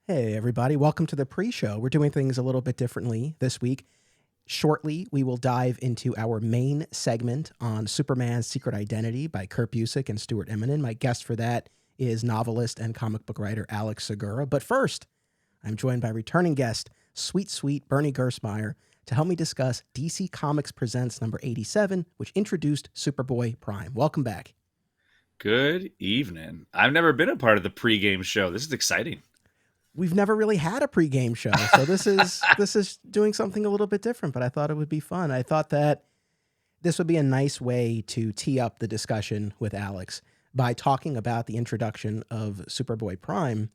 Hey, everybody. Welcome to the pre-show. We're doing things a little bit differently this week. Shortly, we will dive into our main segment on Superman's Secret Identity by Kurt Busiek and Stuart Immonen. My guest for that is novelist and comic book writer Alex Segura. But first, I'm joined by returning guest, sweet Bernie Gerstmayr, to help me discuss DC Comics Presents number 87, which introduced Superboy-Prime. Welcome back. Good evening. I've never been a part of the pregame show. This is exciting. We've never really had a pregame show, so this is doing something a little bit different, but I thought it would be fun. I thought that this would be a nice way to tee up the discussion with Alex by talking about the introduction of Superboy-Prime.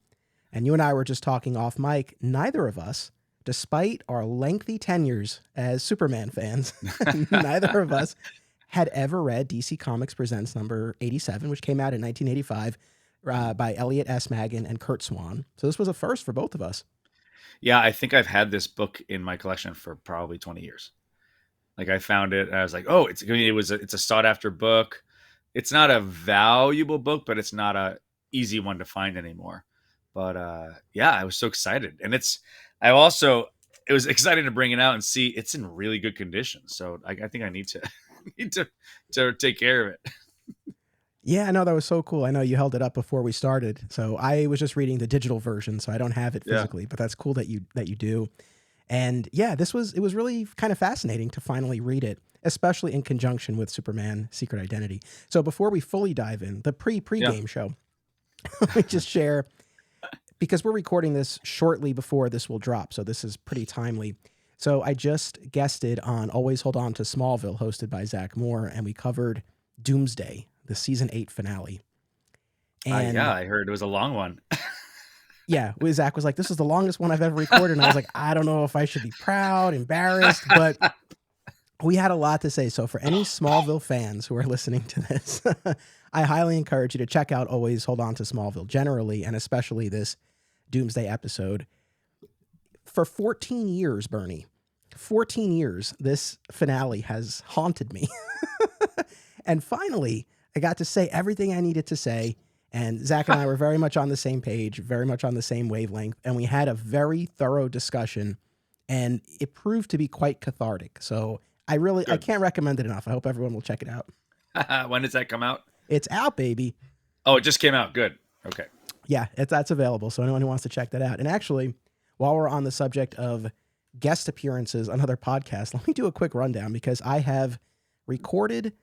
And you and I were just talking off mic. Neither of us, despite our lengthy tenures as Superman fans, neither of us had ever read DC Comics Presents number 87, which came out in 1985. By Elliot S, Maggin, and Curt Swan. So this was a first for both of us. Yeah, I think I've had this book in my collection for probably 20 years. Like I found it, and I was like, "Oh, it's a sought after book. It's not a valuable book, but it's not a easy one to find anymore." But yeah, I was so excited, and it was exciting to bring it out and see it's in really good condition. So I think I need to take care of it. Yeah, I know, that was so cool. I know you held it up before we started. So I was just reading the digital version, so I don't have it physically, but that's cool that you do. And yeah, it was really kind of fascinating to finally read it, especially in conjunction with Superman Secret Identity. So before we fully dive in, the pre-game show, let me just share, because we're recording this shortly before this will drop, so this is pretty timely. So I just guested on Always Hold On to Smallville, hosted by Zach Moore, and we covered Doomsday, the season 8 finale. And yeah, I heard it was a long one. Yeah, Zach was like, "This is the longest one I've ever recorded." And I was like, I don't know if I should be proud, embarrassed, but we had a lot to say. So for any Smallville fans who are listening to this, I highly encourage you to check out Always Hold On to Smallville generally, and especially this Doomsday episode. For 14 years, Bernie, 14 years, this finale has haunted me. And finally, I got to say everything I needed to say, and Zach and I were very much on the same page, very much on the same wavelength, and we had a very thorough discussion, and it proved to be quite cathartic. So I can't recommend it enough. I hope everyone will check it out. When does that come out? It's out, baby. Oh, it just came out. Good. Okay. Yeah, that's available, so anyone who wants to check that out. And actually, while we're on the subject of guest appearances on other podcasts, let me do a quick rundown, because I have recorded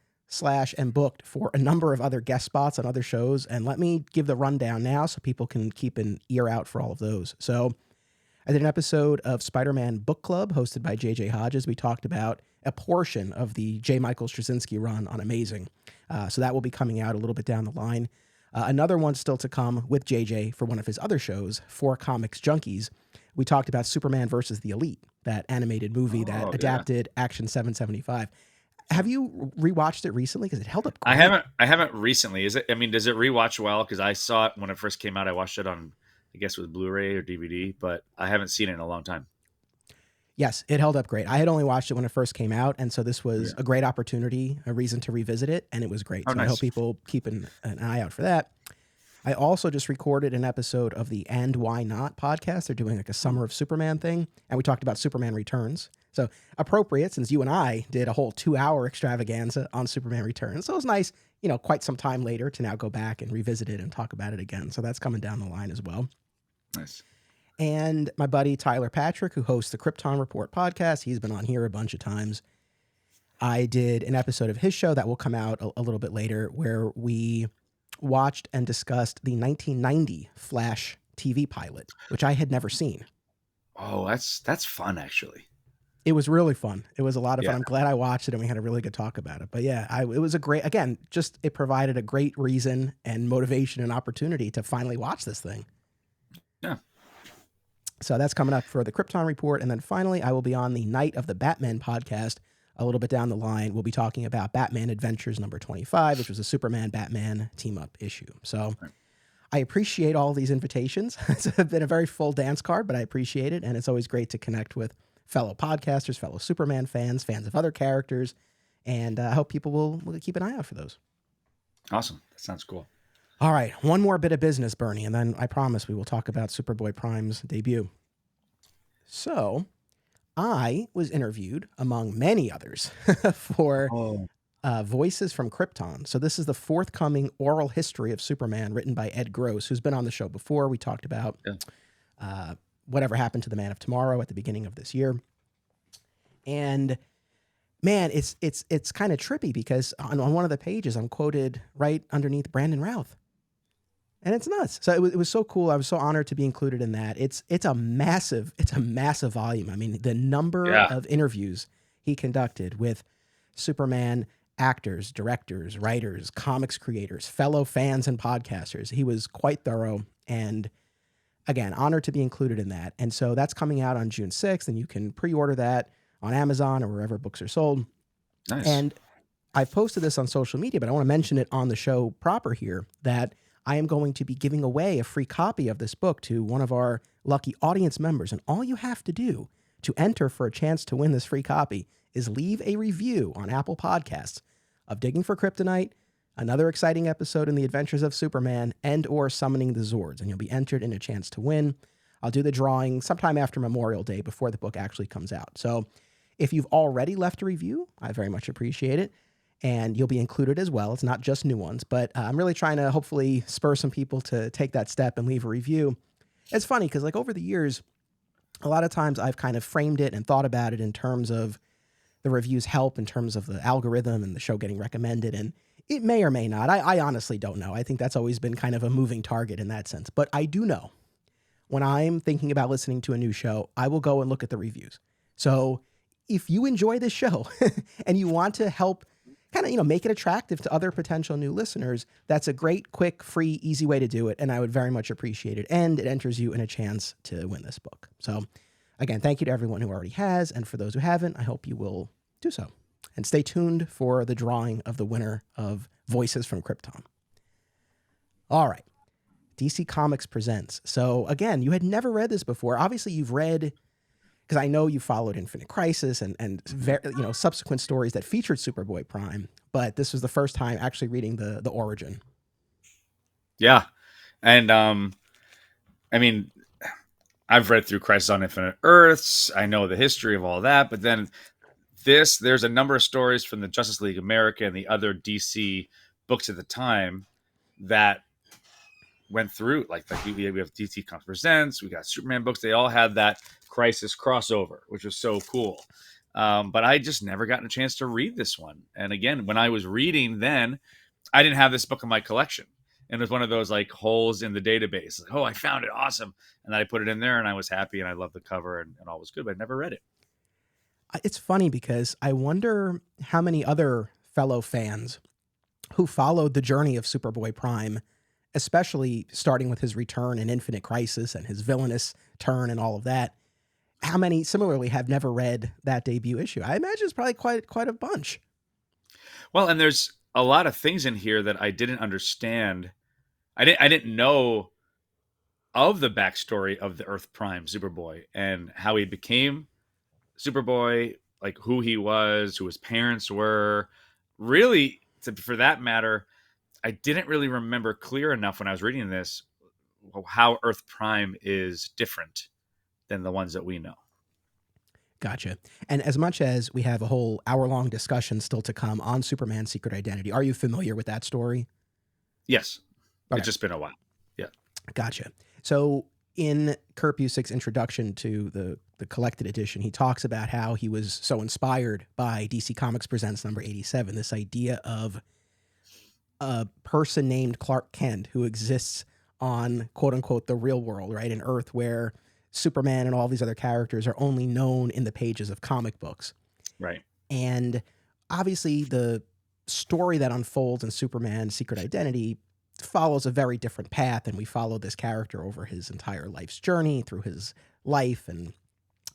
and booked for a number of other guest spots on other shows. And let me give the rundown now so people can keep an ear out for all of those. So I did an episode of Spider-Man Book Club hosted by JJ Hodges. We talked about a portion of the J. Michael Straczynski run on Amazing. So that will be coming out a little bit down the line. Another one still to come with JJ for one of his other shows, For Comics Junkies. We talked about Superman versus the Elite, that animated movie that adapted Action 775. Have you rewatched it recently? Because it held up great. I haven't recently. Does it rewatch well? Because I saw it when it first came out. I watched it on, I guess, with Blu-ray or DVD, but I haven't seen it in a long time. Yes, it held up great. I had only watched it when it first came out, and so this was a great opportunity, a reason to revisit it, and it was great. So nice. I hope people keep an eye out for that. I also just recorded an episode of the And Why Not podcast. They're doing like a Summer of Superman thing, and we talked about Superman Returns. So appropriate, since you and I did a whole 2-hour extravaganza on Superman Returns. So it was nice, quite some time later to now go back and revisit it and talk about it again. So that's coming down the line as well. Nice. And my buddy Tyler Patrick, who hosts the Krypton Report podcast, he's been on here a bunch of times. I did an episode of his show that will come out a little bit later, where we watched and discussed the 1990 Flash TV pilot, which I had never seen. Oh, that's fun, actually. It was really fun. It was a lot of fun. I'm glad I watched it, and we had a really good talk about it. But yeah, it was a great, again, just it provided a great reason and motivation and opportunity to finally watch this thing. Yeah. So that's coming up for the Krypton Report. And then finally, I will be on the Night of the Batman podcast a little bit down the line. We'll be talking about Batman Adventures number 25, which was a Superman-Batman team-up issue. So I appreciate all these invitations. It's been a very full dance card, but I appreciate it. And it's always great to connect with fellow podcasters, fellow Superman fans of other characters. And I hope people will keep an eye out for those. Awesome. That sounds cool. All right, one more bit of business, Bernie, and then I promise we will talk about Superboy-Prime's debut. So, I was interviewed, among many others, for Voices from Krypton. So this is the forthcoming oral history of Superman written by Ed Gross, who's been on the show before. We talked about whatever happened to the Man of Tomorrow at the beginning of this year. And man, it's kind of trippy because on one of the pages, I'm quoted right underneath Brandon Routh. And it's nuts. So it was so cool. I was so honored to be included in that. It's a massive volume. I mean, the number of interviews he conducted with Superman actors, directors, writers, comics creators, fellow fans and podcasters. He was quite thorough, and again, honored to be included in that. And so that's coming out on June 6th, and you can pre-order that on Amazon or wherever books are sold. Nice. And I've posted this on social media, but I want to mention it on the show proper here that I am going to be giving away a free copy of this book to one of our lucky audience members. And all you have to do to enter for a chance to win this free copy is leave a review on Apple Podcasts of Digging for Kryptonite, another exciting episode in the Adventures of Superman, and or Summoning the Zords, and you'll be entered in a chance to win. I'll do the drawing sometime after Memorial Day before the book actually comes out. So if you've already left a review, I very much appreciate it, and you'll be included as well. It's not just new ones, but I'm really trying to hopefully spur some people to take that step and leave a review. It's funny because like over the years, a lot of times I've kind of framed it and thought about it in terms of the reviews help in terms of the algorithm and the show getting recommended. And it may or may not. I honestly don't know. I think that's always been kind of a moving target in that sense. But I do know when I'm thinking about listening to a new show, I will go and look at the reviews. So if you enjoy this show and you want to help kind of, make it attractive to other potential new listeners, that's a great, quick, free, easy way to do it. And I would very much appreciate it. And it enters you in a chance to win this book. So again, thank you to everyone who already has. And for those who haven't, I hope you will do so. And stay tuned for the drawing of the winner of Voices from Krypton. All right. DC Comics presents. So again, you had never read this before. Obviously, you've read, because I know you followed Infinite Crisis and subsequent stories that featured Superboy-Prime, but this was the first time actually reading the origin. Yeah. And I mean, I've read through Crisis on Infinite Earths. I know the history of all that, but then there's a number of stories from the Justice League America and the other DC books at the time that went through, like we have DC Comics Presents, we got Superman books. They all had that Crisis crossover, which was so cool. But I just never gotten a chance to read this one. And again, when I was reading then, I didn't have this book in my collection. And it was one of those like holes in the database. Like, oh, I found it. Awesome. And I put it in there and I was happy and I loved the cover and all was good, but I never read it. It's funny because I wonder how many other fellow fans who followed the journey of Superboy-Prime, especially starting with his return in Infinite Crisis and his villainous turn and all of that, how many similarly have never read that debut issue? I imagine it's probably quite a bunch. Well, and there's a lot of things in here that I didn't understand. I didn't know of the backstory of the Earth Prime Superboy and how he became Superboy, like who he was, who his parents were. Really, for that matter, I didn't really remember clear enough when I was reading this how Earth Prime is different than the ones that we know. Gotcha. And as much as we have a whole hour-long discussion still to come on Superman's secret identity, are you familiar with that story? Yes. Okay. It's just been a while. Yeah. Gotcha. So in Kurt Busiek's introduction to the collected edition, he talks about how he was so inspired by DC Comics Presents number 87, this idea of a person named Clark Kent who exists on, quote unquote, the real world, right? An Earth where Superman and all these other characters are only known in the pages of comic books. Right. And obviously the story that unfolds in Superman's secret identity follows a very different path, and we follow this character over his entire life's journey through his life and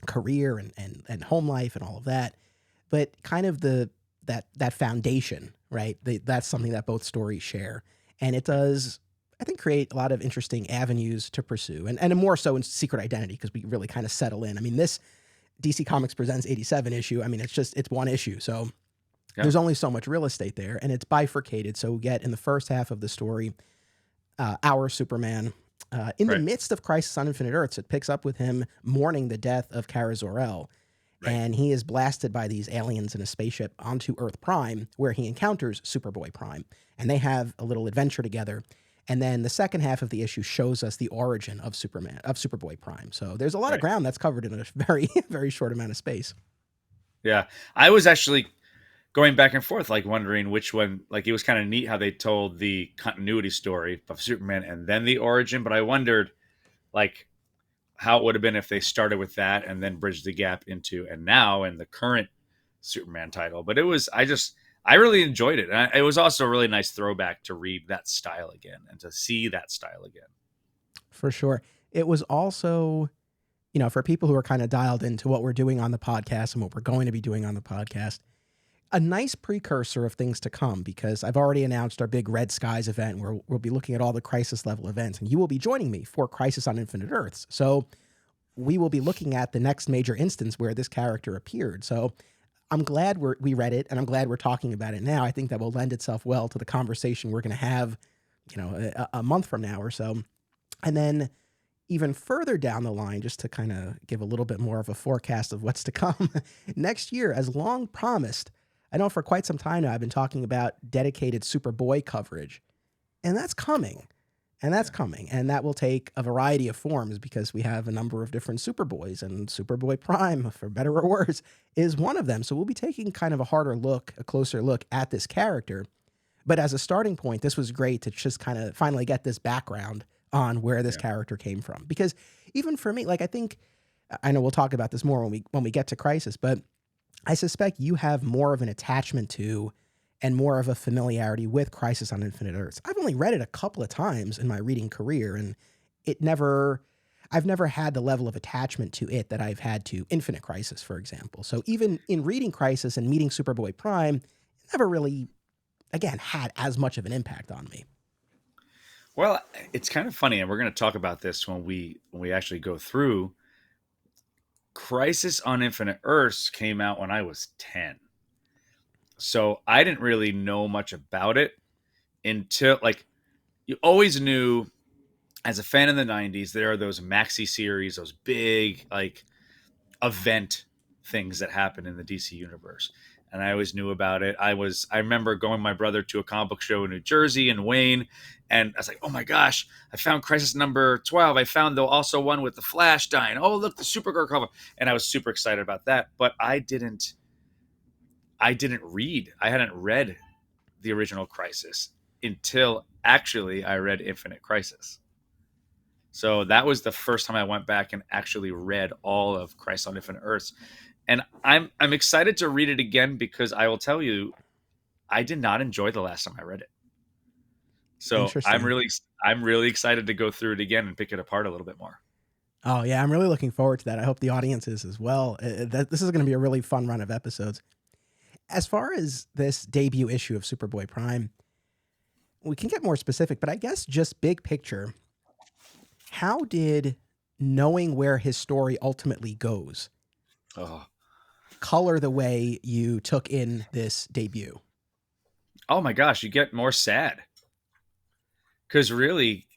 career and home life and all of that. But kind of that foundation, right? That's something that both stories share. And it does, I think, create a lot of interesting avenues to pursue, and more so in Secret Identity, because we really kind of settle in. I mean, this DC Comics Presents 87 issue, I mean, it's one issue. So there's only so much real estate there, and it's bifurcated. So we get in the first half of the story our Superman. In the Right. midst of Crisis on Infinite Earths, it picks up with him mourning the death of Kara Zor-El. Right. And he is blasted by these aliens in a spaceship onto Earth Prime, where he encounters Superboy-Prime. And they have a little adventure together. And then the second half of the issue shows us the origin of Superboy-Prime. So there's a lot of Right. ground that's covered in a very, very short amount of space. Yeah. I was actually going back and forth, like wondering which one. Like, it was kind of neat how they told the continuity story of Superman and then the origin. But I wondered, like, how it would have been if they started with that and then bridged the gap into and now in the current Superman title. But I really enjoyed it. And it was also a really nice throwback to read that style again and to see that style again. For sure. It was also, for people who are kind of dialed into what we're doing on the podcast and what we're going to be doing on the podcast, a nice precursor of things to come, because I've already announced our big Red Skies event where we'll be looking at all the Crisis level events, and you will be joining me for Crisis on Infinite Earths. So we will be looking at the next major instance where this character appeared. So I'm glad we read it, and I'm glad we're talking about it now. I think that will lend itself well to the conversation we're going to have, a month from now or so. And then even further down the line, just to kind of give a little bit more of a forecast of what's to come, next year, as long promised, I know for quite some time now I've been talking about dedicated Superboy coverage, and that's coming. And that's coming. And that will take a variety of forms, because we have a number of different Superboys, and Superboy-Prime, for better or worse, is one of them. So we'll be taking kind of a closer look at this character. But as a starting point, this was great to just kind of finally get this background on where this character came from. Because even for me, like, I know we'll talk about this more when we get to Crisis, but I suspect you have more of an attachment to and more of a familiarity with Crisis on Infinite Earths. I've only read it a couple of times in my reading career, and I've never had the level of attachment to it that I've had to Infinite Crisis, for example. So even in reading Crisis and meeting Superboy-Prime, it never really, again, had as much of an impact on me. Well, it's kind of funny, and we're going to talk about this when we actually go through. Crisis on Infinite Earths came out when I was 10. So I didn't really know much about it until, like, you always knew as a fan in the 90s, there are those maxi series, those big, like, event things that happen in the DC universe. And I always knew about it. I remember going with my brother to a comic book show in New Jersey and Wayne, and I was like, oh my gosh, I found Crisis number 12. I found also one with the Flash dying. Oh, look, the Supergirl cover. And I was super excited about that. But I hadn't read the original Crisis until actually I read Infinite Crisis. So that was the first time I went back and actually read all of Crisis on Infinite Earths. And I'm excited to read it again, because I will tell you, I did not enjoy the last time I read it. So I'm really excited to go through it again and pick it apart a little bit more. Oh yeah, I'm really looking forward to that. I hope the audience is as well. This is going to be a really fun run of episodes. As far as this debut issue of Superboy-Prime, we can get more specific, but I guess just big picture, how did knowing where his story ultimately goes color the way you took in this debut? Oh my gosh, you get more sad. Because really,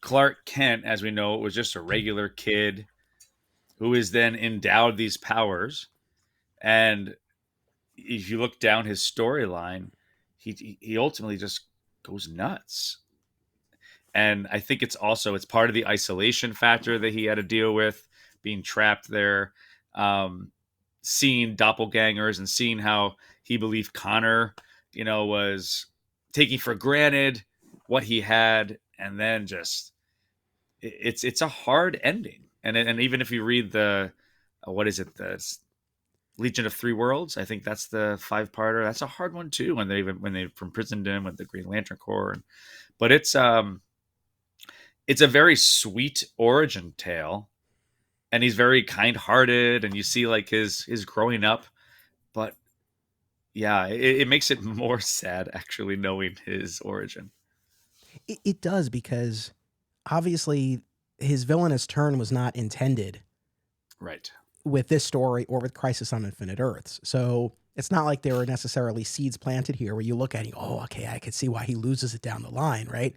Clark Kent, as we know, was just a regular kid who is then endowed these powers. And if you look down his storyline, he ultimately just goes nuts. And I think it's part of the isolation factor that he had to deal with, being trapped there, seeing doppelgangers and seeing how he believed Connor, was taking for granted what he had. And then just, it's a hard ending. And even if you read the Legion of Three Worlds, I think that's the 5-parter. That's a hard one too, when they imprisoned him with the Green Lantern Corps. But it's a very sweet origin tale, and he's very kind-hearted, and you see like his growing up. But yeah, it makes it more sad actually knowing his origin. It does, because obviously his villainous turn was not intended, right, with this story or with Crisis on Infinite Earths. So it's not like there were necessarily seeds planted here where you look at it, oh, okay, I could see why he loses it down the line, right?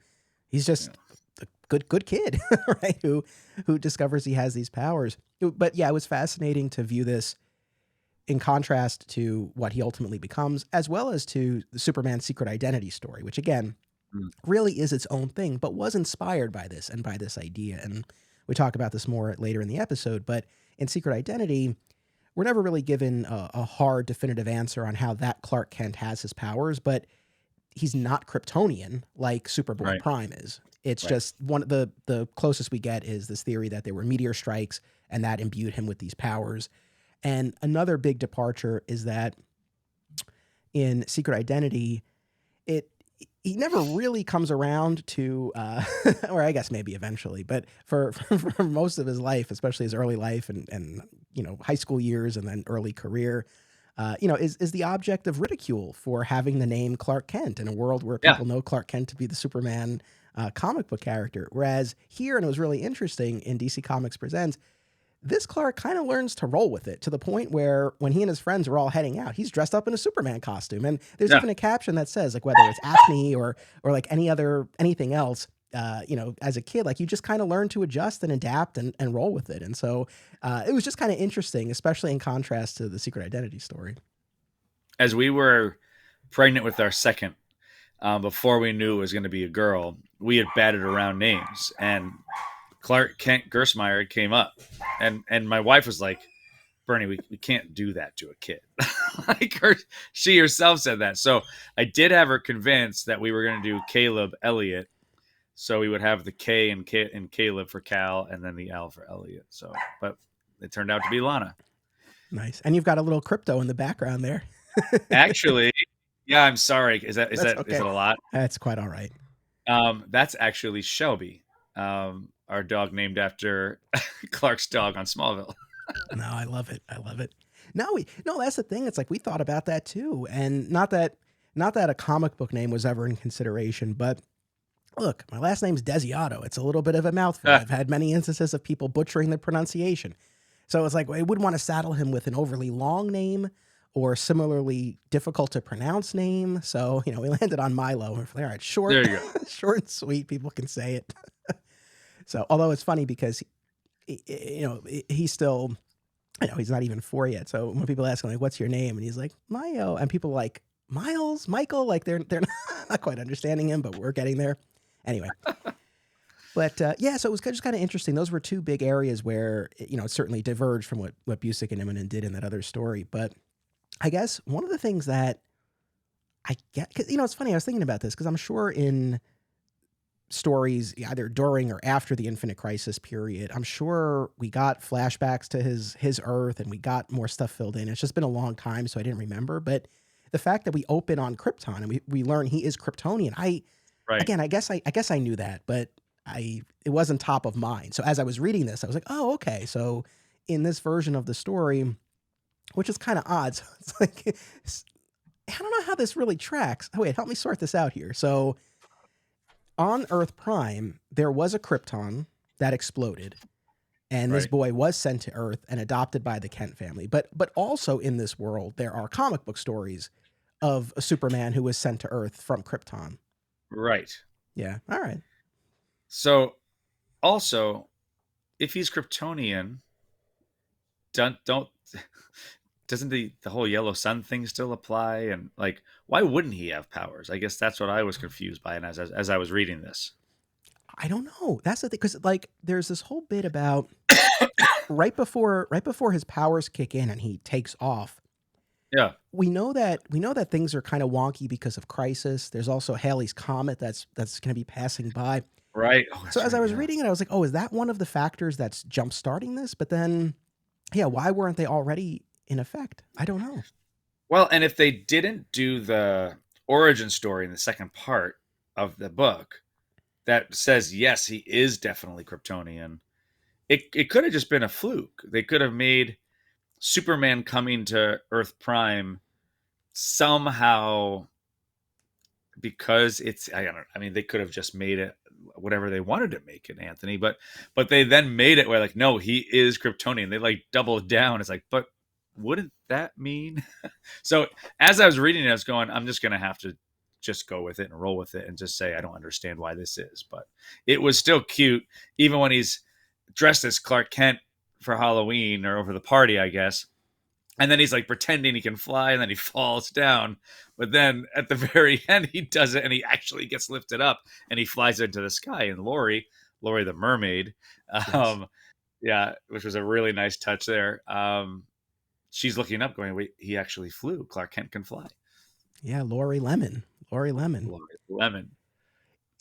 He's just a good kid, right? Who discovers he has these powers. But yeah, it was fascinating to view this in contrast to what he ultimately becomes, as well as to the Superman secret identity story, which again really is its own thing, but was inspired by this and by this idea. And we talk about this more later in the episode, but in Secret Identity, we're never really given a hard, definitive answer on how that Clark Kent has his powers, but he's not Kryptonian like Superboy-Prime is. It's just one of the closest we get is this theory that there were meteor strikes and that imbued him with these powers. And another big departure is that in Secret Identity, he never really comes around to, or I guess maybe eventually, but for most of his life, especially his early life and high school years and then early career, is the object of ridicule for having the name Clark Kent in a world where people know Clark Kent to be the Superman comic book character. Whereas here, and it was really interesting in DC Comics Presents, this Clark kind of learns to roll with it to the point where when he and his friends are all heading out, he's dressed up in a Superman costume. And there's even a caption that says, like, whether it's acne or like anything else, as a kid, like you just kind of learn to adjust and adapt and roll with it. And so it was just kind of interesting, especially in contrast to the Secret Identity story. As we were pregnant with our second, before we knew it was going to be a girl, we had batted around names, and Clark Kent Gerstmayr came up, and my wife was like, Bernie, we can't do that to a kid. She herself said that. So I did have her convinced that we were going to do Caleb Elliot. So we would have the K in Caleb for Cal and then the L for Elliot. So, but it turned out to be Lana. Nice. And you've got a little crypto in the background there. Actually, yeah, I'm sorry. Is that is it a lot? That's quite all right. That's actually Shelby. Our dog named after Clark's dog on Smallville. No, I love it. No, that's the thing. It's like we thought about that too. And not that a comic book name was ever in consideration, but look, my last name's Desiato. It's a little bit of a mouthful. I've had many instances of people butchering the pronunciation. So it's like, I wouldn't want to saddle him with an overly long name or similarly difficult to pronounce name. So, we landed on Milo. We're like, all right, short, there you go. Short and sweet. People can say it. So, although it's funny because, he's still, he's not even 4 yet. So when people ask him, like, what's your name? And he's like, Mayo. And people are like, Miles, Michael, like they're not quite understanding him, but we're getting there. Anyway. But so it was just kind of interesting. Those were two big areas where, it certainly diverged from what Busiek and Immonen did in that other story. But I guess one of the things that I get, because, it's funny, I was thinking about this because I'm sure in stories either during or after the Infinite Crisis period, I'm sure we got flashbacks to his Earth and we got more stuff filled in. It's just been a long time, so I didn't remember. But the fact that we open on Krypton and we learn he is Kryptonian, again, I guess I knew that, but it wasn't top of mind. So as I was reading this, I was like, oh, okay. So in this version of the story, which is kind of odd, so it's like, I don't know how this really tracks. Oh, wait, help me sort this out here. So on Earth Prime, there was a Krypton that exploded, and this boy was sent to Earth and adopted by the Kent family. But also in this world, there are comic book stories of a Superman who was sent to Earth from Krypton. Right. Yeah. All right. So, also, if he's Kryptonian, doesn't the whole yellow sun thing still apply? And like, why wouldn't he have powers? I guess that's what I was confused by, and as I was reading this, I don't know. That's the thing, because like there's this whole bit about right before his powers kick in and he takes off. Yeah, we know that things are kind of wonky because of Crisis. There's also Halley's Comet that's going to be passing by. Right. So as I was reading it, I was like, oh, is that one of the factors that's jump starting this? But then, yeah, why weren't they already in effect? I don't know. Well, and if they didn't do the origin story in the second part of the book that says, yes, he is definitely Kryptonian, it could have just been a fluke. They could have made Superman coming to Earth Prime somehow, because they could have just made it whatever they wanted to make it, Anthony, but they then made it where like, no, he is Kryptonian. They like doubled down. It's like, but wouldn't that mean? So as I was reading it, I was going, I'm just going to have to just go with it and roll with it and just say, I don't understand why this is. But it was still cute, even when he's dressed as Clark Kent for Halloween or over the party, I guess. And then he's like pretending he can fly, and then he falls down. But then at the very end, he does it, and he actually gets lifted up, and he flies into the sky. And Lori the mermaid, Yes. yeah, which was a really nice touch there. She's looking up, going, "Wait, he actually flew. Clark Kent can fly." Yeah, Lori Lemon. Lori Lemon.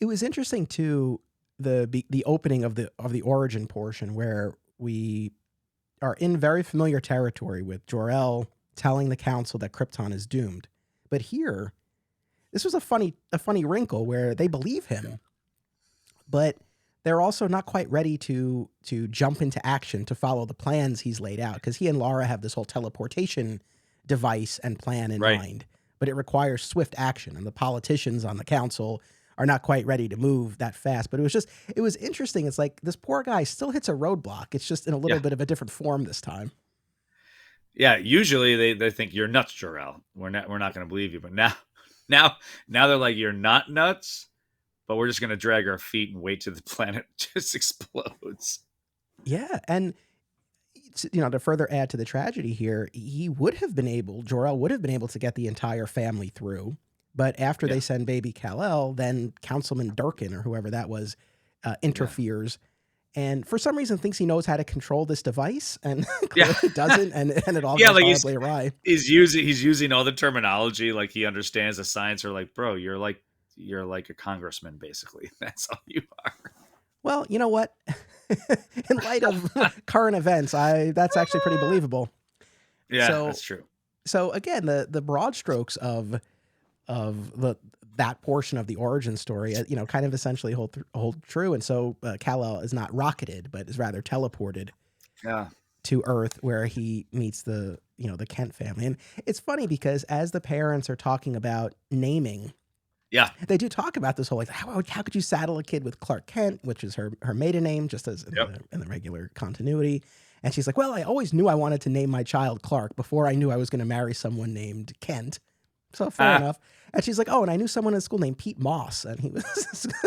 It was interesting too, the opening of the origin portion where we are in very familiar territory with Jor-El telling the council that Krypton is doomed. But here, this was a funny wrinkle where they believe him, but they're also not quite ready to jump into action to follow the plans he's laid out, because he and Lara have this whole teleportation device and plan in mind, but it requires swift action, and the politicians on the council are not quite ready to move that fast. But it was interesting. It's like this poor guy still hits a roadblock. It's just in a little bit of a different form this time. Yeah, usually they think you're nuts, Jor-El. We're not going to believe you. But now they're like, you're not nuts, but we're just going to drag our feet and wait till the planet just explodes. Yeah, and to further add to the tragedy here, Jor-El would have been able to get the entire family through. But after they send baby Kal-El, then Councilman Durkin, or whoever that was, interferes, and for some reason thinks he knows how to control this device, and clearly doesn't, and it all goes horribly awry. He's using all the terminology like he understands the science. Or like, bro, you're like a congressman, basically. That's all you are. Well, you know what? In light of current events, that's actually pretty believable. Yeah, that's true. So again, the broad strokes of that portion of the origin story, kind of essentially hold true. And so Kal-El is not rocketed, but is rather teleported to Earth, where he meets the Kent family. And it's funny because as the parents are talking about naming, they do talk about this whole, like, how could you saddle a kid with Clark Kent, which is her maiden name, just as in the regular continuity. And she's like, well, I always knew I wanted to name my child Clark before I knew I was going to marry someone named Kent. So fair enough. And she's like, oh, and I knew someone in school named Pete Moss, and he was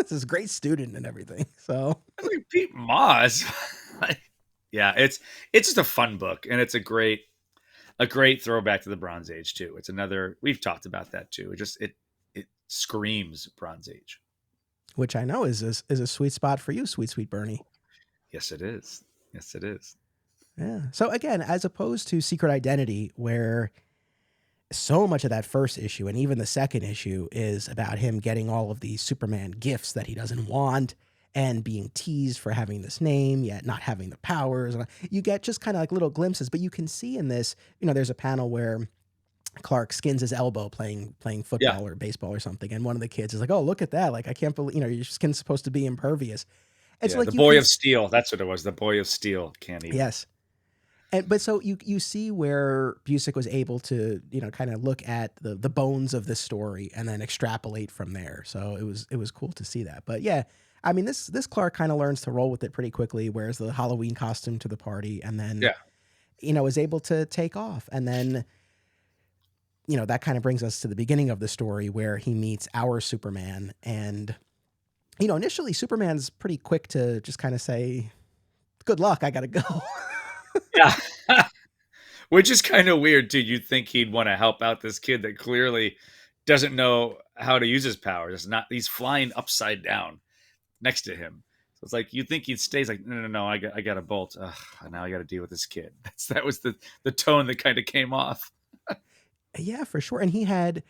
this great student and everything. So like, Pete Moss. Yeah, it's just a fun book, and it's a great throwback to the Bronze Age too. It's another, we've talked about that too. It screams Bronze Age, which I know is a sweet spot for you, sweet Bernie. Yes, it is. Yeah. So again, as opposed to Secret Identity, where so much of that first issue and even the second issue is about him getting all of these Superman gifts that he doesn't want and being teased for having this name, yet not having the powers. You get just kind of like little glimpses, but you can see in this, there's a panel where Clark skins his elbow playing football or baseball or something. And one of the kids is like, oh, look at that. Like, I can't believe, your skin's supposed to be impervious. It's like the Boy of Steel. That's what it was. The Boy of Steel can't even. Yes. But so you see where Busiek was able to, kind of look at the bones of this story and then extrapolate from there. So it was cool to see that. But yeah, I mean, this Clark kind of learns to roll with it pretty quickly, wears the Halloween costume to the party, and then, is able to take off. And then, that kind of brings us to the beginning of the story where he meets our Superman. And, initially Superman's pretty quick to just kind of say, good luck, I got to go. Yeah. Which is kind of weird too. You'd think he'd want to help out this kid that clearly doesn't know how to use his powers. He's flying upside down next to him. So it's like, you'd think he'd stay. He's like, no, I got a bolt. Ugh, now I got to deal with this kid. That was the tone that kind of came off. Yeah, for sure. And he had,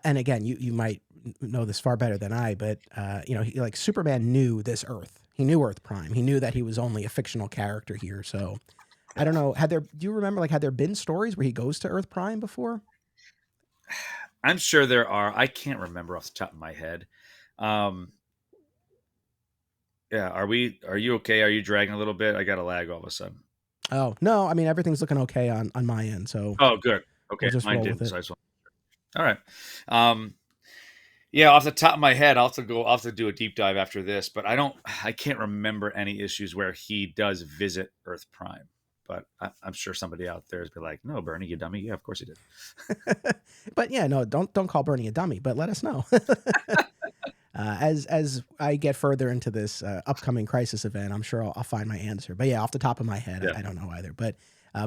and again, you might know this far better than I, but Superman knew this Earth. He knew Earth Prime. He knew that he was only a fictional character here. So I don't know. Do you remember, had there been stories where he goes to Earth Prime before? I'm sure there are. I can't remember off the top of my head. Yeah. Are you okay? Are you dragging a little bit? I got a lag all of a sudden. Oh, no. I mean, everything's looking okay on my end. So. Oh, good. Okay. We'll just Mine roll didn't. with it. So all right. Yeah, off the top of my head, I'll have to do a deep dive after this, but I can't remember any issues where he does visit Earth Prime. But I'm sure somebody out there is be like, no, Bernie, you dummy. Yeah, of course he did. But yeah, no, don't call Bernie a dummy, but let us know. As I get further into this upcoming crisis event, I'm sure I'll find my answer. But yeah, off the top of my head, Yeah. I don't know either. But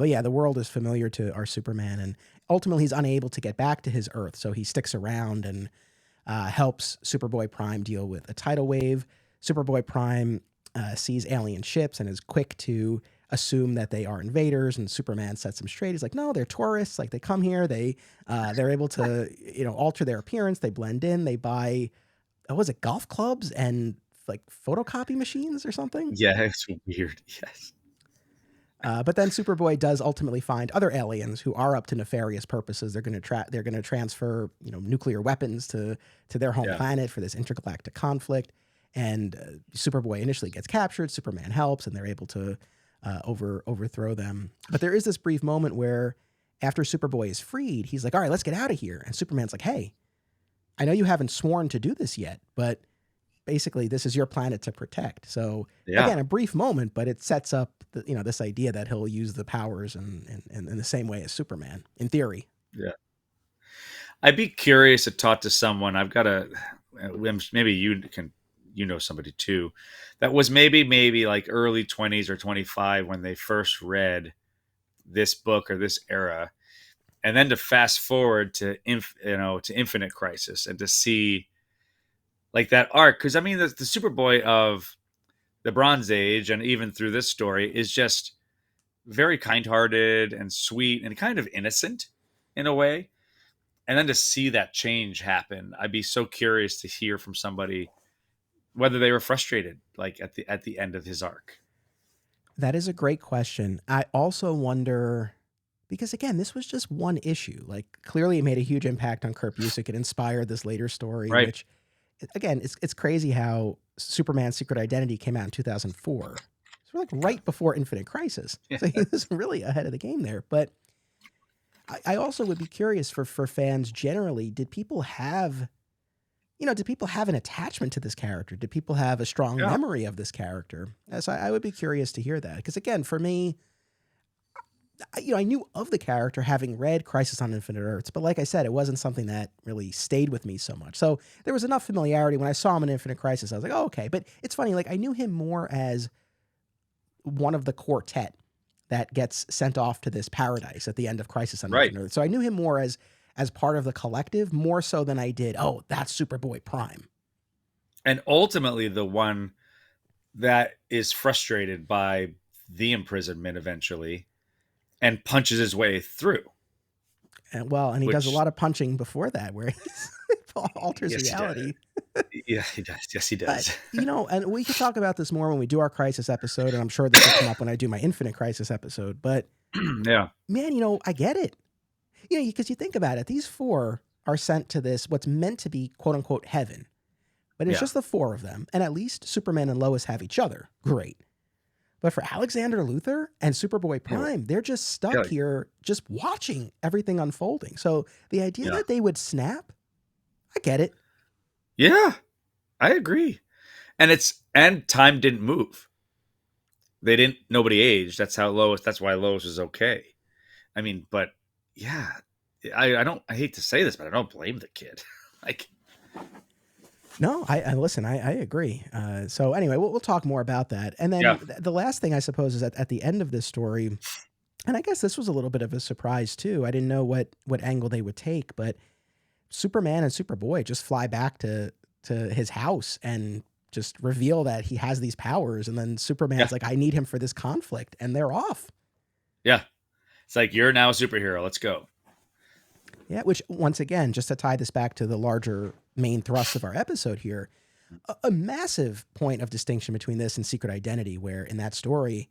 yeah, the world is familiar to our Superman, and ultimately he's unable to get back to his Earth, so he sticks around and helps Superboy-Prime deal with a tidal wave. Superboy-Prime sees alien ships and is quick to assume that they are invaders, and Superman sets them straight. He's like, no, they're tourists. Like, they come here, they're able to alter their appearance. They blend in. They buy was it golf clubs and like photocopy machines or something? Yeah, it's weird. Yes. But then Superboy does ultimately find other aliens who are up to nefarious purposes. They're going to transfer nuclear weapons to their home planet for this intergalactic conflict. And Superboy initially gets captured. Superman helps, and they're able to overthrow them. But there is this brief moment where, after Superboy is freed, he's like, "All right, let's get out of here." And Superman's like, "Hey, I know you haven't sworn to do this yet, but basically this is your planet to protect." So again, a brief moment, but it sets up this idea that he'll use the powers in the same way as Superman, in theory. Yeah. I'd be curious to talk to someone. I've got maybe you know somebody too, that was maybe like early 20s or 25 when they first read this book or this era. And then to fast forward to Infinite Crisis and to see like that arc, because I mean the Superboy of the Bronze Age and even through this story is just very kind-hearted and sweet and kind of innocent in a way. And then to see that change happen, I'd be so curious to hear from somebody whether they were frustrated like at the end of his arc. That is a great question. I also wonder, because again, this was just one issue. Like, clearly it made a huge impact on Kurt Busiek. It inspired this later story, Right. which, again, it's crazy how Superman's Secret Identity came out in 2004. It's like right before Infinite Crisis. Yeah. So he was really ahead of the game there. But I also would be curious for fans generally, did people have an attachment to this character? Did people have a strong memory of this character? So I would be curious to hear that. Because again, for me, I knew of the character having read Crisis on Infinite Earths, but like I said, it wasn't something that really stayed with me so much. So there was enough familiarity when I saw him in Infinite Crisis. I was like, oh, okay. But it's funny, like I knew him more as one of the quartet that gets sent off to this paradise at the end of Crisis on Infinite Earths. So I knew him more as part of the collective, more so than I did, oh, that's Superboy-Prime. And ultimately the one that is frustrated by the imprisonment eventually and punches his way through. And he does a lot of punching before that, where he alters reality. Yeah, he does. Yes, he does. And we could talk about this more when we do our Crisis episode, and I'm sure this will come up when I do my Infinite Crisis episode. But yeah, man, I get it. Because you think about it, these four are sent to this, what's meant to be quote unquote heaven, but it's just the four of them. And at least Superman and Lois have each other. Great. But for Alexander Luthor and Superboy-Prime, they're just stuck here, just watching everything unfolding. So the idea that they would snap, I get it. Yeah, I agree. And time didn't move. Nobody aged. That's why Lois was okay. I mean, but yeah, I hate to say this, but I don't blame the kid. Like, no, I listen, I agree. So anyway, we'll talk more about that. And then the last thing I suppose is at the end of this story, and I guess this was a little bit of a surprise too. I didn't know what angle they would take, but Superman and Superboy just fly back to his house and just reveal that he has these powers. And then Superman's like, I need him for this conflict. And they're off. Yeah. It's like, you're now a superhero. Let's go. Yeah. Which once again, just to tie this back to the larger main thrust of our episode here, a massive point of distinction between this and Secret Identity, where in that story,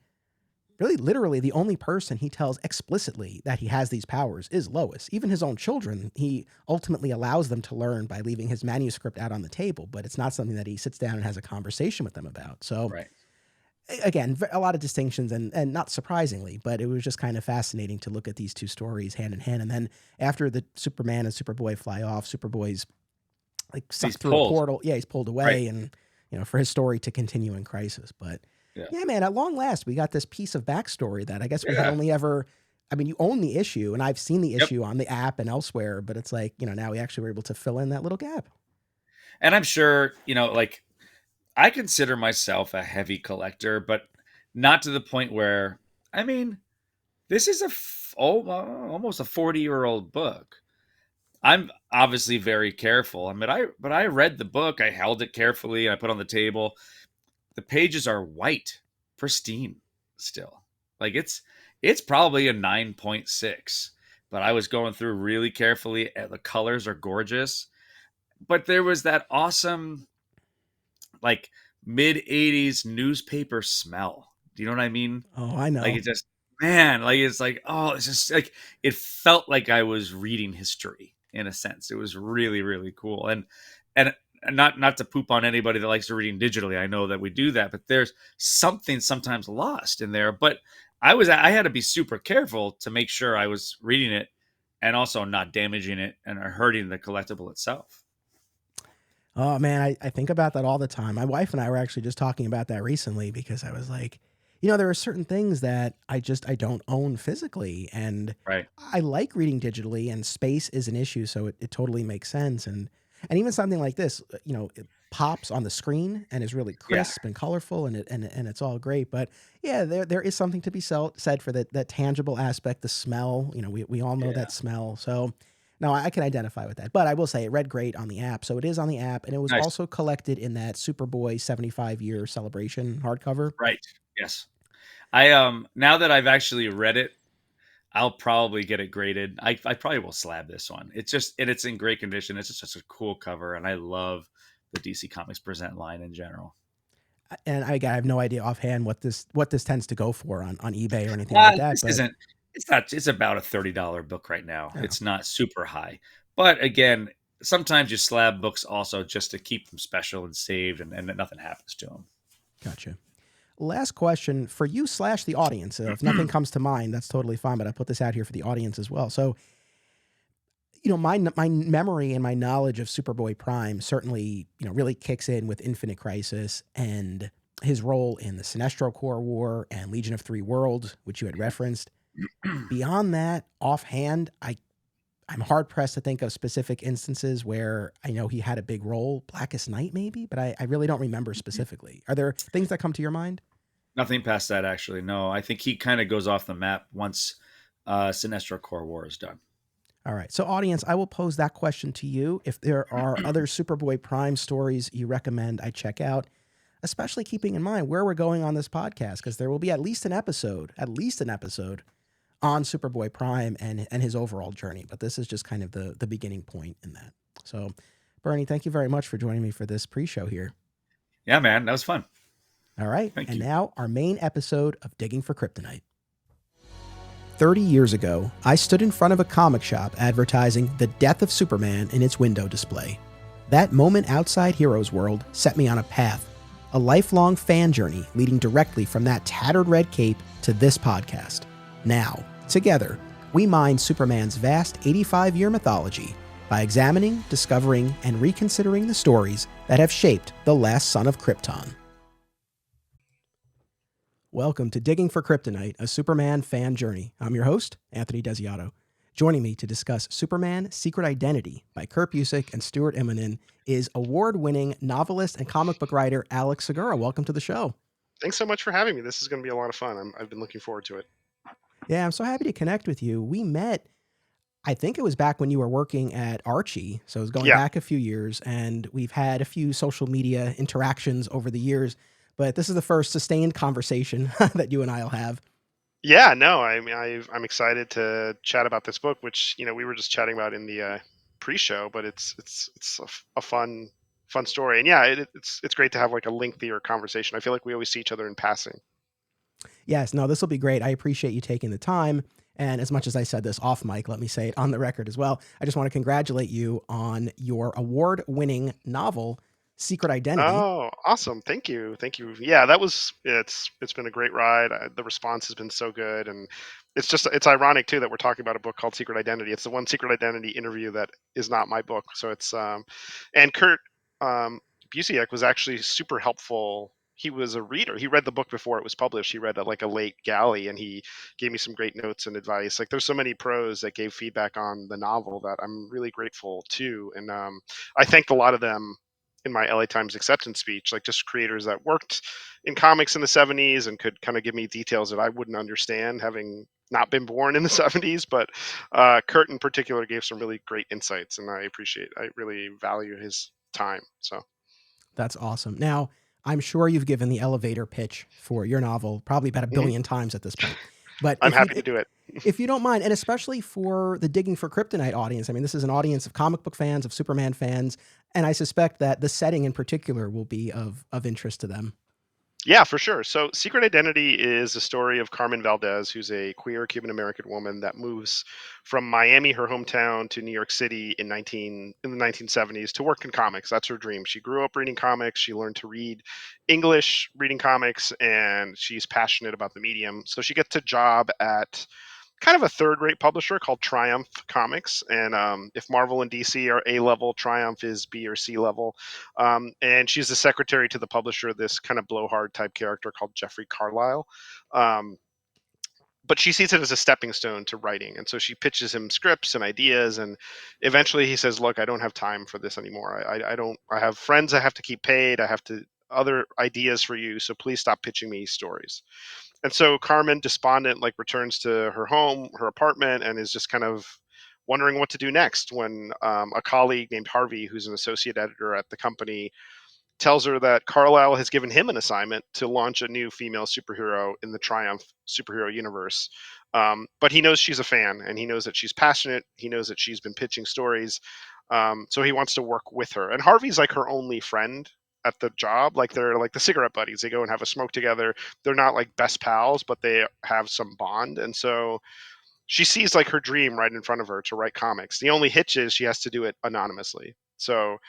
really literally the only person he tells explicitly that he has these powers is Lois. Even his own children, he ultimately allows them to learn by leaving his manuscript out on the table, but it's not something that he sits down and has a conversation with them about. So again, a lot of distinctions and not surprisingly, but it was just kind of fascinating to look at these two stories hand in hand. And then after the Superman and Superboy fly off, Superboy's like sucked through a portal. Yeah, he's pulled away and, for his story to continue in Crisis. But Yeah. Yeah, man, at long last, we got this piece of backstory that I guess we had Yeah. only ever. I mean, you own the issue, and I've seen the Yep. issue on the app and elsewhere, but it's like, now we actually were able to fill in that little gap. And I'm sure, like I consider myself a heavy collector, but not to the point where, I mean, this is almost a 40-year-old book. I'm obviously very careful. But I read the book, I held it carefully, I put it on the table. The pages are white, pristine still. Like it's probably a 9.6, but I was going through really carefully. The colors are gorgeous, but there was that awesome like mid 80s newspaper smell. Do you know what I mean? Oh, I Like know. it just man, like it's like, oh, it's just like it felt like I was reading history in a sense. It was really, really cool. And not to poop on anybody that likes to reading digitally. I know that we do that, but there's something sometimes lost in there. But I had to be super careful to make sure I was reading it and also not damaging it and hurting the collectible itself. Oh man, I think about that all the time. My wife and I were actually just talking about that recently because I was like, there are certain things that I don't own physically, and Right. I like reading digitally, and space is an issue, so it totally makes sense. And even something like this, it pops on the screen and is really Yeah. crisp and colorful, and it's all great. But yeah, there is something to be said for that tangible aspect, the smell. We all know Yeah. that smell, so. No, I can identify with that. But I will say it read great on the app. So it is on the app. And it was Nice. also collected in that Superboy 75-year celebration hardcover. Right. Yes. I now that I've actually read it, I'll probably get it graded. I probably will slab this one. It's in great condition. It's just such a cool cover, and I love the DC Comics Present line in general. And I have no idea offhand what this tends to go for on eBay or anything like that. This But isn't. It's not. It's about a $30 book right now. oh, It's not super high, but again, sometimes you slab books also just to keep them special and saved, and that nothing happens to them. gotcha. Last question for you / the audience. If nothing comes to mind, that's totally fine. But I put this out here for the audience as well. So my memory and my knowledge of Superboy-Prime certainly, really kicks in with Infinite Crisis and his role in the Sinestro Corps War and Legion of Three Worlds, which you had referenced. Beyond that, offhand, I'm hard pressed to think of specific instances where I know he had a big role. Blackest Night, maybe, but I really don't remember specifically. Are there things that come to your mind? Nothing past that, actually. No, I think he kind of goes off the map once Sinestro Corps War is done. All right. So, audience, I will pose that question to you. If there are other Superboy-Prime stories you recommend I check out, especially keeping in mind where we're going on this podcast, because there will be at least an episode on Superboy-Prime and his overall journey. But this is just kind of the beginning point in that. So, Bernie, thank you very much for joining me for this pre-show here. Yeah, man, that was fun. All right. Thank And you. now our main episode of Digging for Kryptonite. 30 years ago, I stood in front of a comic shop advertising the death of Superman in its window display. That moment outside Heroes World set me on a path, a lifelong fan journey leading directly from that tattered red cape to this podcast. Now, together, we mine Superman's vast 85-year mythology by examining, discovering, and reconsidering the stories that have shaped the last son of Krypton. Welcome to Digging for Kryptonite, a Superman fan journey. I'm your host, Anthony Desiato. Joining me to discuss Superman Secret Identity by Kurt Busiek and Stuart Immonen is award-winning novelist and comic book writer Alex Segura. Welcome to the show. Thanks so much for having me. This is going to be a lot of fun. I've been looking forward to it. Yeah, I'm so happy to connect with you. We met, I think it was back when you were working at Archie, so it was going Yeah. back a few years, and we've had a few social media interactions over the years, but this is the first sustained conversation that you and I will have. Yeah, no, I mean, I'm excited to chat about this book, which we were just chatting about in the pre-show, but it's a fun story, and yeah, it's great to have like a lengthier conversation. I feel like we always see each other in passing. Yes, no, this will be great. I appreciate you taking the time. And as much as I said this off mic, let me say it on the record as well. I just want to congratulate you on your award-winning novel, Secret Identity. Oh, awesome! Thank you. Yeah, it's been a great ride. The response has been so good, and it's ironic too that we're talking about a book called Secret Identity. It's the one Secret Identity interview that is not my book. So and Kurt Busiek was actually super helpful he was a reader. He read the book before it was published. He read like a late galley, and he gave me some great notes and advice. Like there's so many pros that gave feedback on the novel that I'm really grateful to. And I thanked a lot of them in my LA Times acceptance speech, like just creators that worked in comics in the 70s and could kind of give me details that I wouldn't understand having not been born in the 70s. But Kurt in particular gave some really great insights, and I really value his time. So That's awesome. Now, I'm sure you've given the elevator pitch for your novel probably about a billion times at this point. But I'm happy to do it. If you don't mind, and especially for the Digging for Kryptonite audience, I mean, this is an audience of comic book fans, of Superman fans, and I suspect that the setting in particular will be of interest to them. Yeah, for sure. So, Secret Identity is the story of Carmen Valdez, who's a queer Cuban American woman that moves from Miami, her hometown, to New York City in the 1970s to work in comics. That's her dream. She grew up reading comics. She learned to read English reading comics, and she's passionate about the medium. So she gets a job at kind of a third-rate publisher called Triumph Comics, and if Marvel and DC are A level, Triumph is B or C level. And she's the secretary to the publisher, this kind of blowhard type character called Jeffrey Carlisle. But she sees it as a stepping stone to writing, and so she pitches him scripts and ideas, and eventually he says, "Look, I don't have time for this anymore. I don't. I have friends I have to keep paid. I have to other ideas for you, so please stop pitching me stories." And so Carmen, despondent, like returns to her home, her apartment, and is just kind of wondering what to do next when a colleague named Harvey, who's an associate editor at the company, tells her that Carlisle has given him an assignment to launch a new female superhero in the Triumph superhero universe. But he knows she's a fan, and he knows that she's passionate. He knows that she's been pitching stories. So he wants to work with her. And Harvey's like her only friend at the job. Like they're like the cigarette buddies. They go and have a smoke together. They're not like best pals, but they have some bond. And so she sees like her dream right in front of her to write comics. The only hitch is she has to do it anonymously. So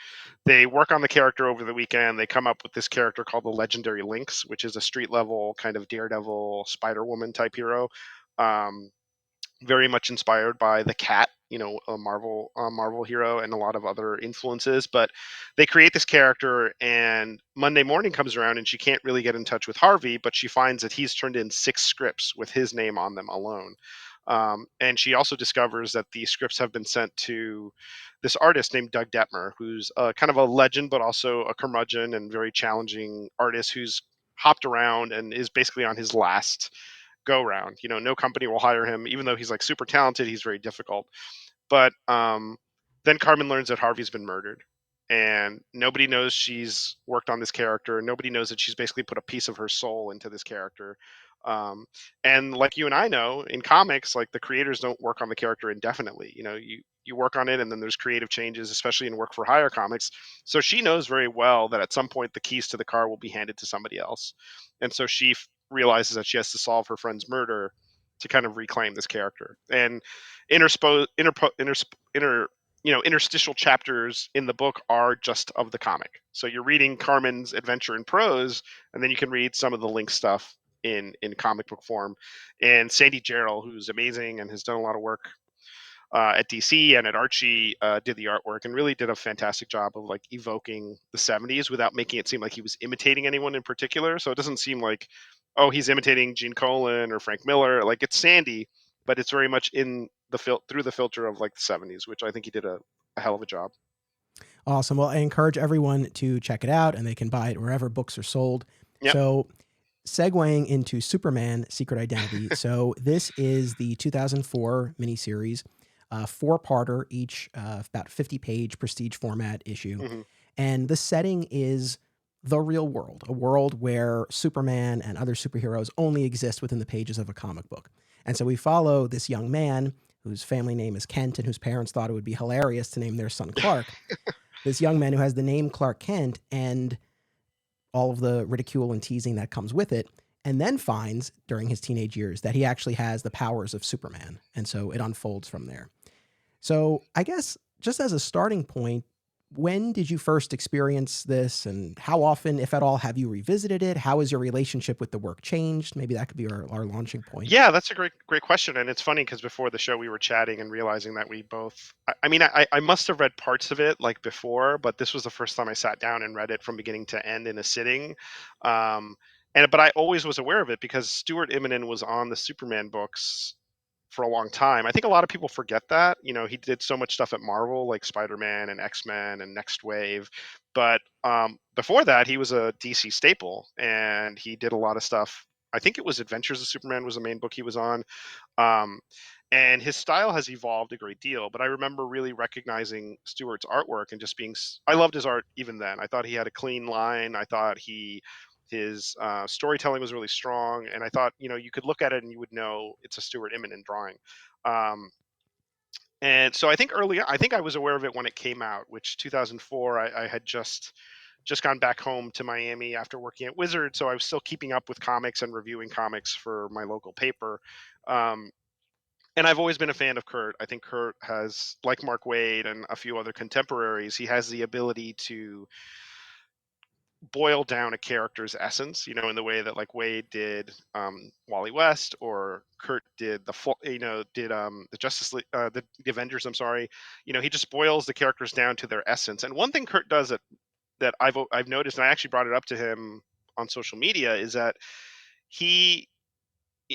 they work on the character over the weekend. They come up with this character called the Legendary Lynx, which is a street level kind of Daredevil, Spider-Woman type hero. Very much inspired by the Cat, a Marvel hero, and a lot of other influences. But they create this character, and Monday morning comes around, and she can't really get in touch with Harvey, but she finds that he's turned in 6 scripts with his name on them alone. And she also discovers that the scripts have been sent to this artist named Doug Detmer, who's kind of a legend, but also a curmudgeon and very challenging artist who's hopped around and is basically on his last go round. No company will hire him, even though he's like super talented. He's very difficult. But then Carmen learns that Harvey's been murdered, and nobody knows she's worked on this character. Nobody knows that she's basically put a piece of her soul into this character. And like you and I know, in comics, like the creators don't work on the character indefinitely. You work on it, and then there's creative changes, especially in work for hire comics. So she knows very well that at some point the keys to the car will be handed to somebody else, and so she realizes that she has to solve her friend's murder to kind of reclaim this character. And interstitial chapters in the book are just of the comic. So you're reading Carmen's adventure in prose, and then you can read some of the Link stuff in comic book form. And Sandy Jarrell, who's amazing and has done a lot of work at DC and at Archie, did the artwork and really did a fantastic job of like evoking the 70s without making it seem like he was imitating anyone in particular. So it doesn't seem like, oh, he's imitating Gene Colan or Frank Miller. Like it's Sandy, but it's very much in the through the filter of like the 70s, which I think he did a hell of a job. Awesome. Well, I encourage everyone to check it out, and they can buy it wherever books are sold. Yep. So segueing into Superman Secret Identity. So this is the 2004 miniseries, 4-parter, each about 50-page prestige format issue. Mm-hmm. And the setting is the real world, a world where Superman and other superheroes only exist within the pages of a comic book. And so we follow this young man whose family name is Kent and whose parents thought it would be hilarious to name their son Clark. This young man who has the name Clark Kent and all of the ridicule and teasing that comes with it, and then finds during his teenage years that he actually has the powers of Superman. And so it unfolds from there. So I guess just as a starting point, when did you first experience this, and how often, if at all, have you revisited it? How has your relationship with the work changed? Maybe that could be our launching point. Yeah, that's a great question, and it's funny because before the show we were chatting and realizing that we both. I mean, I must have read parts of it like before, but this was the first time I sat down and read it from beginning to end in a sitting. Um, but I always was aware of it because Stuart Immonen was on the Superman books for a long time. I think a lot of people forget that. You know, he did so much stuff at Marvel, like Spider-Man and X-Men and Next Wave. But before that, he was a DC staple, and he did a lot of stuff. I think it was Adventures of Superman was the main book he was on. Um, and his style has evolved a great deal. But I remember really recognizing Stewart's artwork and just being. I loved his art even then. I thought he had a clean line. I thought his storytelling was really strong, and I thought, you know, you could look at it and you would know it's a Stuart Immonen drawing. Um, and so I think I think I was aware of it when it came out, which 2004. I had just gone back home to Miami after working at Wizard, so I was still keeping up with comics and reviewing comics for my local paper. Um, and I've always been a fan of Kurt. I think Kurt has, like Mark Waid and a few other contemporaries, he has the ability to boil down a character's essence, you know, in the way that like Wade did Wally West, or Kurt did the Justice League, the Avengers. I'm sorry, you know, he just boils the characters down to their essence. And one thing Kurt does that I've noticed, and I actually brought it up to him on social media, is that he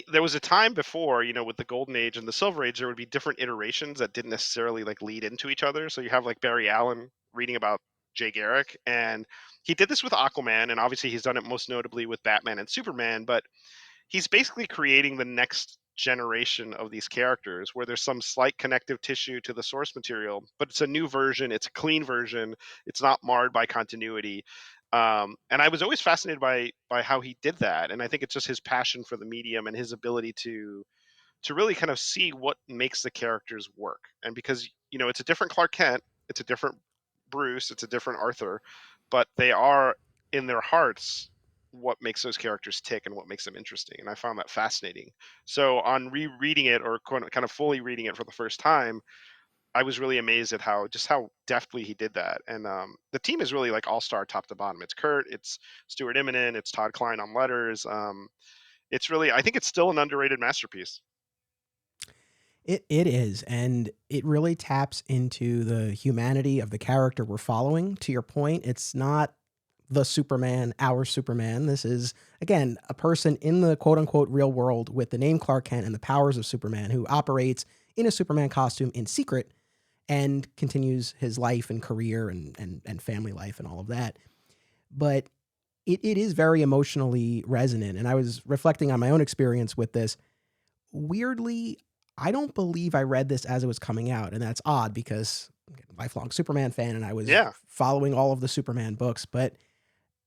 there was a time before, you know, with the Golden Age and the Silver Age, there would be different iterations that didn't necessarily like lead into each other. So you have like Barry Allen reading about Jay Garrick, and he did this with Aquaman, and obviously he's done it most notably with Batman and Superman. But he's basically creating the next generation of these characters where there's some slight connective tissue to the source material, but it's a new version, it's a clean version, it's not marred by continuity. And I was always fascinated by how he did that, and I think it's just his passion for the medium and his ability to really kind of see what makes the characters work. And because, you know, it's a different Clark Kent, it's a different Bruce, it's a different Arthur, but they are in their hearts what makes those characters tick and what makes them interesting. And I found that fascinating. So on rereading it, or kind of fully reading it for the first time, I was really amazed at how deftly he did that. And the team is really like all-star top to bottom. It's Kurt, it's Stuart Immonen, it's Todd Klein on letters. It's really, I think it's still an underrated masterpiece. It is, and it really taps into the humanity of the character we're following. To your point, it's not the Superman, our Superman. This is, again, a person in the quote-unquote real world with the name Clark Kent and the powers of Superman, who operates in a Superman costume in secret and continues his life and career and family life and all of that. But it is very emotionally resonant, and I was reflecting on my own experience with this. Weirdly, I don't believe I read this as it was coming out, and that's odd because I'm a lifelong Superman fan and I was following all of the Superman books, but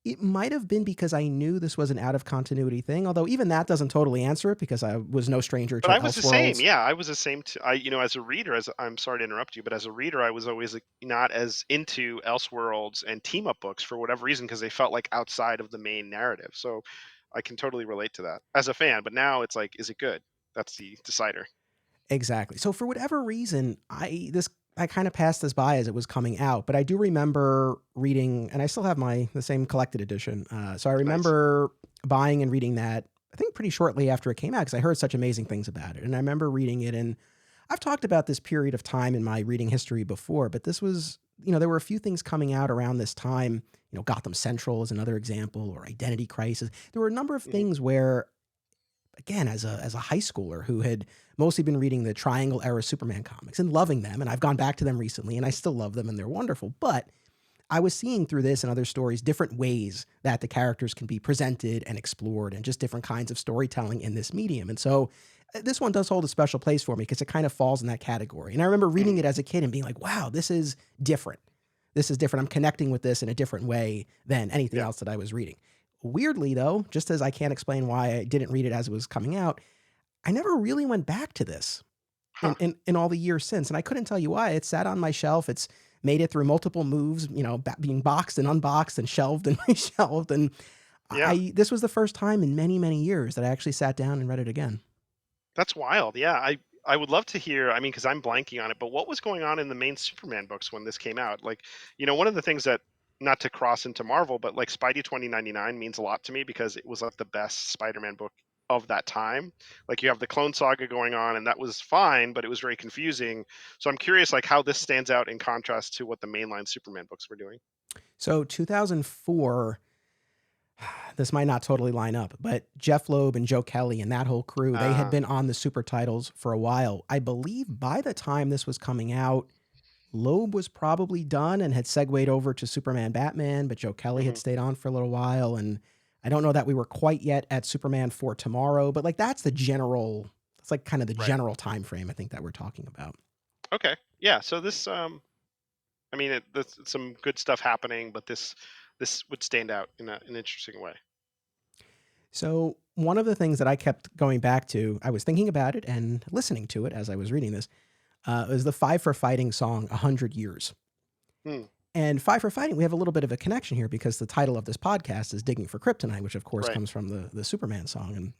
it might have been because I knew this was an out of continuity thing, although even that doesn't totally answer it because I was no stranger to But I was the Elseworlds. same. Yeah, I was the same. You know, as a reader, I'm sorry to interrupt you, but as a reader, I was always like, not as into Elseworlds and team up books for whatever reason, because they felt like outside of the main narrative. So I can totally relate to that as a fan. But now it's like, is it good? That's the decider. Exactly. So for whatever reason, I kind of passed this by as it was coming out, but I do remember reading, and I still have the same collected edition. So I remember buying and reading that, I think pretty shortly after it came out, because I heard such amazing things about it. And I remember reading it, and I've talked about this period of time in my reading history before, but this was, you know, there were a few things coming out around this time. You know, Gotham Central is another example, or Identity Crisis. There were a number of things where, again, as a high schooler who had mostly been reading the Triangle era Superman comics and loving them, and I've gone back to them recently and I still love them and they're wonderful, but I was seeing through this and other stories different ways that the characters can be presented and explored, and just different kinds of storytelling in this medium. And so this one does hold a special place for me because it kind of falls in that category. And I remember reading it as a kid and being like, wow, this is different. This is different. I'm connecting with this in a different way than anything else that I was reading. Weirdly, though, just as I can't explain why I didn't read it as it was coming out, I never really went back to this in all the years since. And I couldn't tell you why. It sat on my shelf. It's made it through multiple moves, you know, being boxed and unboxed and shelved and reshelved. And this was the first time in many, many years that I actually sat down and read it again. That's wild. Yeah. I would love to hear. I mean, because I'm blanking on it, but what was going on in the main Superman books when this came out? Like, one of the things that, not to cross into Marvel, but like Spidey 2099 means a lot to me because it was like the best Spider-Man book of that time. Like you have the Clone Saga going on, and that was fine, but it was very confusing. So I'm curious, like how this stands out in contrast to what the mainline Superman books were doing. So 2004, this might not totally line up, but Jeff Loeb and Joe Kelly and that whole crew, they had Uh, been on the super titles for a while. I believe by the time this was coming out, Loeb was probably done and had segued over to Superman Batman, but Joe Kelly had mhm, stayed on for a little while. And I don't know that we were quite yet at Superman for Tomorrow, but like that's like kind of the right. general time frame I think that we're talking about. Okay. Yeah. So this, I mean, there's some good stuff happening, but this would stand out in an interesting way. So one of the things that I kept going back to, I was thinking about it and listening to it as I was reading this, was the Five for Fighting song, 100 Years. Hmm. And Five for Fighting, we have a little bit of a connection here because the title of this podcast is Digging for Kryptonite, which of course Right. comes from the Superman song. And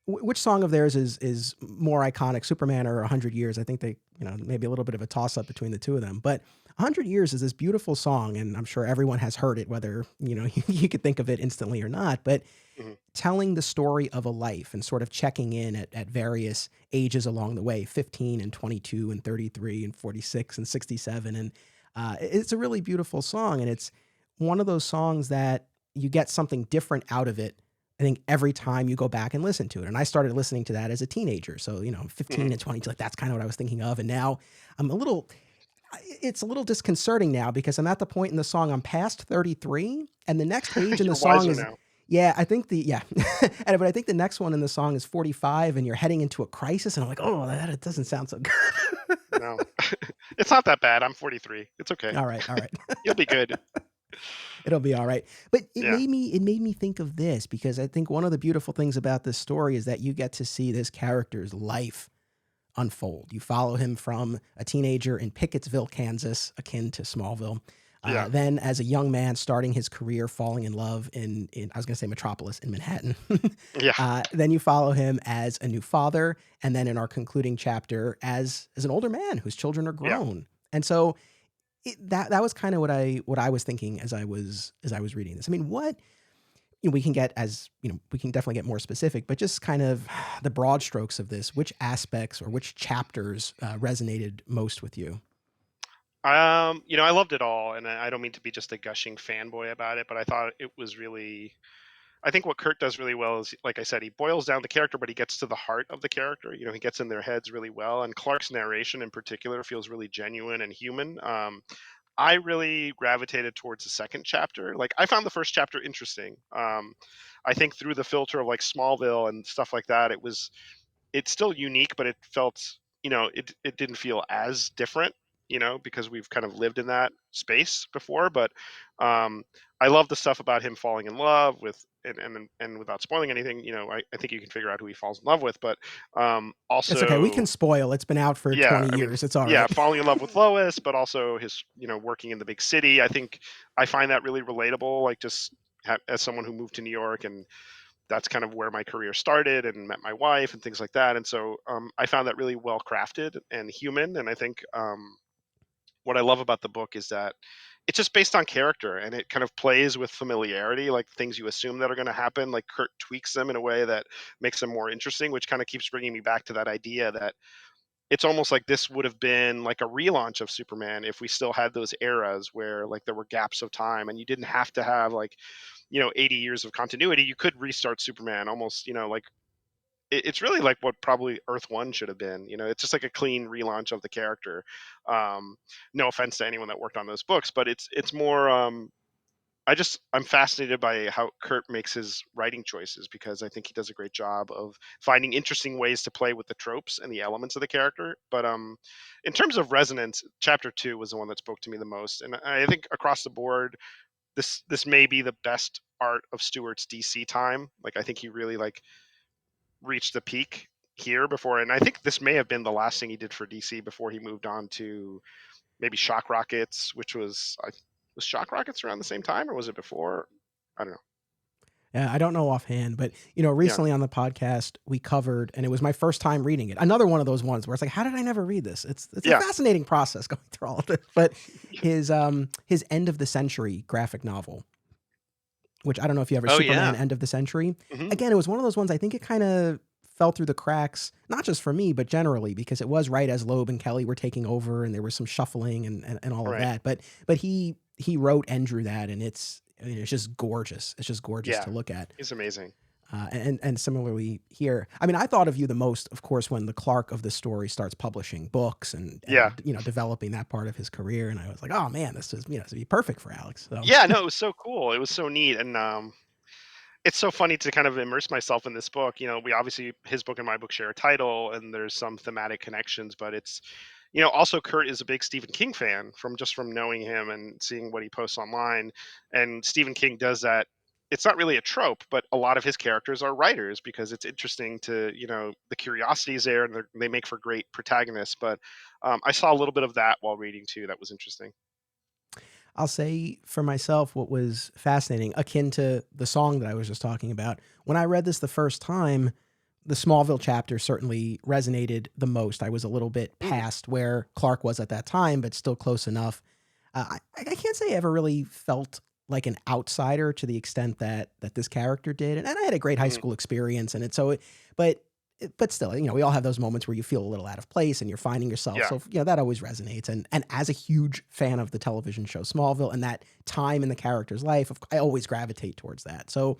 which song of theirs is more iconic, Superman or 100 Years? I think they, maybe a little bit of a toss up between the two of them. But 100 Years is this beautiful song, and I'm sure everyone has heard it, whether, you could think of it instantly or not. But Mhm. telling the story of a life and sort of checking in at various ages along the way, 15 and 22 and 33 and 46 and 67. And it's a really beautiful song. And it's one of those songs that you get something different out of it, I think, every time you go back and listen to it. And I started listening to that as a teenager. So, 15 Mhm. and 22, like that's kind of what I was thinking of. And now it's a little disconcerting now because I'm at the point in the song, I'm past 33, and the next age in the You're song wiser is, now. yeah, I think but I think the next one in the song is 45 and you're heading into a crisis. And I'm like, oh, that it doesn't sound so good. No, it's not that bad. I'm 43. It's okay. All right. All right. You'll be good. It'll be all right. But Yeah. it made me think of this because I think one of the beautiful things about this story is that you get to see this character's life unfold. You follow him from a teenager in Pickettsville, Kansas, akin to Smallville. Yeah. Then as a young man starting his career, falling in love in I was going to say Metropolis in Manhattan. Yeah. Then you follow him as a new father. And then in our concluding chapter as an older man whose children are Yeah. grown. And so that was kind of what I was thinking as I was reading this. I mean, what we can get we can definitely get more specific, but just kind of the broad strokes of this, which aspects or which chapters resonated most with you? I loved it all, and I don't mean to be just a gushing fanboy about it, but I thought it was really. I think what Kurt does really well is, like I said, he boils down the character, but he gets to the heart of the character. He gets in their heads really well, and Clark's narration in particular feels really genuine and human. I really gravitated towards the second chapter. Like, I found the first chapter interesting. I think through the filter of like Smallville and stuff like that, it's still unique, but it felt, it didn't feel as different, because we've kind of lived in that space before. But I love the stuff about him falling in love with, and without spoiling anything, I think you can figure out who he falls in love with. But It's okay. We can also, spoil. It's been out for yeah, 20 I mean, years. It's all yeah, right. falling in love with Lois, but also his, working in the big city. I think I find that really relatable. Like, just as someone who moved to New York, and that's kind of where my career started, and met my wife and things like that. And so I found that really well crafted and human. And I think what I love about the book is that it's just based on character, and it kind of plays with familiarity, like things you assume that are going to happen. Like Kurt tweaks them in a way that makes them more interesting, which kind of keeps bringing me back to that idea that it's almost like this would have been like a relaunch of Superman if we still had those eras where like there were gaps of time, and you didn't have to have like 80 years of continuity. You could restart Superman almost, like it's really like what probably Earth One should have been. It's just like a clean relaunch of the character. Um, no offense to anyone that worked on those books, but it's more. I'm fascinated by how Kurt makes his writing choices, because I think he does a great job of finding interesting ways to play with the tropes and the elements of the character. But in terms of resonance, chapter 2 was the one that spoke to me the most, and I think across the board, this may be the best art of Stewart's DC time. Like, I think he really like reached the peak here before, and I think this may have been the last thing he did for DC before he moved on to maybe Shock Rockets, which was Shock Rockets around the same time, or was it before? I don't know. Yeah, I don't know offhand, but Yeah. recently on the podcast we covered, and it was my first time reading it. Another one of those ones where it's like, how did I never read this? It's a Yeah. fascinating process going through all of this. But his end of the century graphic novel, which I don't know if you ever Oh, Superman yeah. End of the Century. Mhm. Again, it was one of those ones I think it kind of fell through the cracks, not just for me, but generally because it was right as Loeb and Kelly were taking over, and there was some shuffling and all of Right. that. But he wrote and drew that, and it's just gorgeous. It's just gorgeous Yeah. to look at. He's amazing. And similarly here, I mean, I thought of you the most, of course, when the Clark of the story starts publishing books and Yeah. developing that part of his career, and I was like, oh man, this is this would be perfect for Alex. So Yeah, no, it was so cool. It was so neat, and it's so funny to kind of immerse myself in this book. We obviously, his book and my book share a title, and there's some thematic connections, but it's, also Kurt is a big Stephen King fan from knowing him and seeing what he posts online. And Stephen King does that. It's not really a trope, but a lot of his characters are writers because it's interesting to, the curiosity is there, and they make for great protagonists. But I saw a little bit of that while reading too. That was interesting. I'll say for myself, what was fascinating, akin to the song that I was just talking about, when I read this the first time, the Smallville chapter certainly resonated the most. I was a little bit past where Clark was at that time, but still close enough. I can't say I ever really felt like an outsider to the extent that this character did, and I had a great high Mhm. school experience, and but still, we all have those moments where you feel a little out of place and you're finding yourself. Yeah. So, that always resonates. And as a huge fan of the television show Smallville and that time in the character's life, I always gravitate towards that. So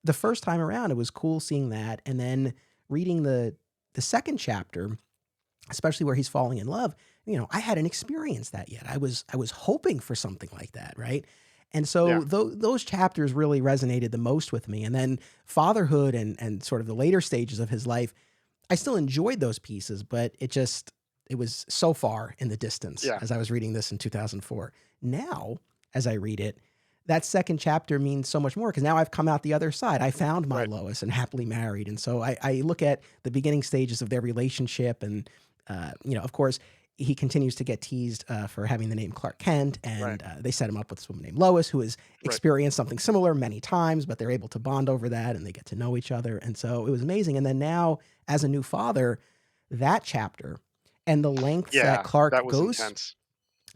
the first time around, it was cool seeing that. And then reading the second chapter, especially where he's falling in love, I hadn't experienced that yet. I was hoping for something like that. Right. And so Yeah. those chapters really resonated the most with me. And then fatherhood and sort of the later stages of his life, I still enjoyed those pieces, but it was so far in the distance Yeah. as I was reading this in 2004. Now, as I read it, that second chapter means so much more because now I've come out the other side. I found my Right. Lois and happily married. And so I look at the beginning stages of their relationship and, of course, he continues to get teased for having the name Clark Kent, and Right. they set him up with this woman named Lois, who has Right. experienced something similar many times, but they're able to bond over that, and they get to know each other, and so it was amazing. And then now, as a new father, that chapter and the lengths that Yeah. Clark That was goes, intense.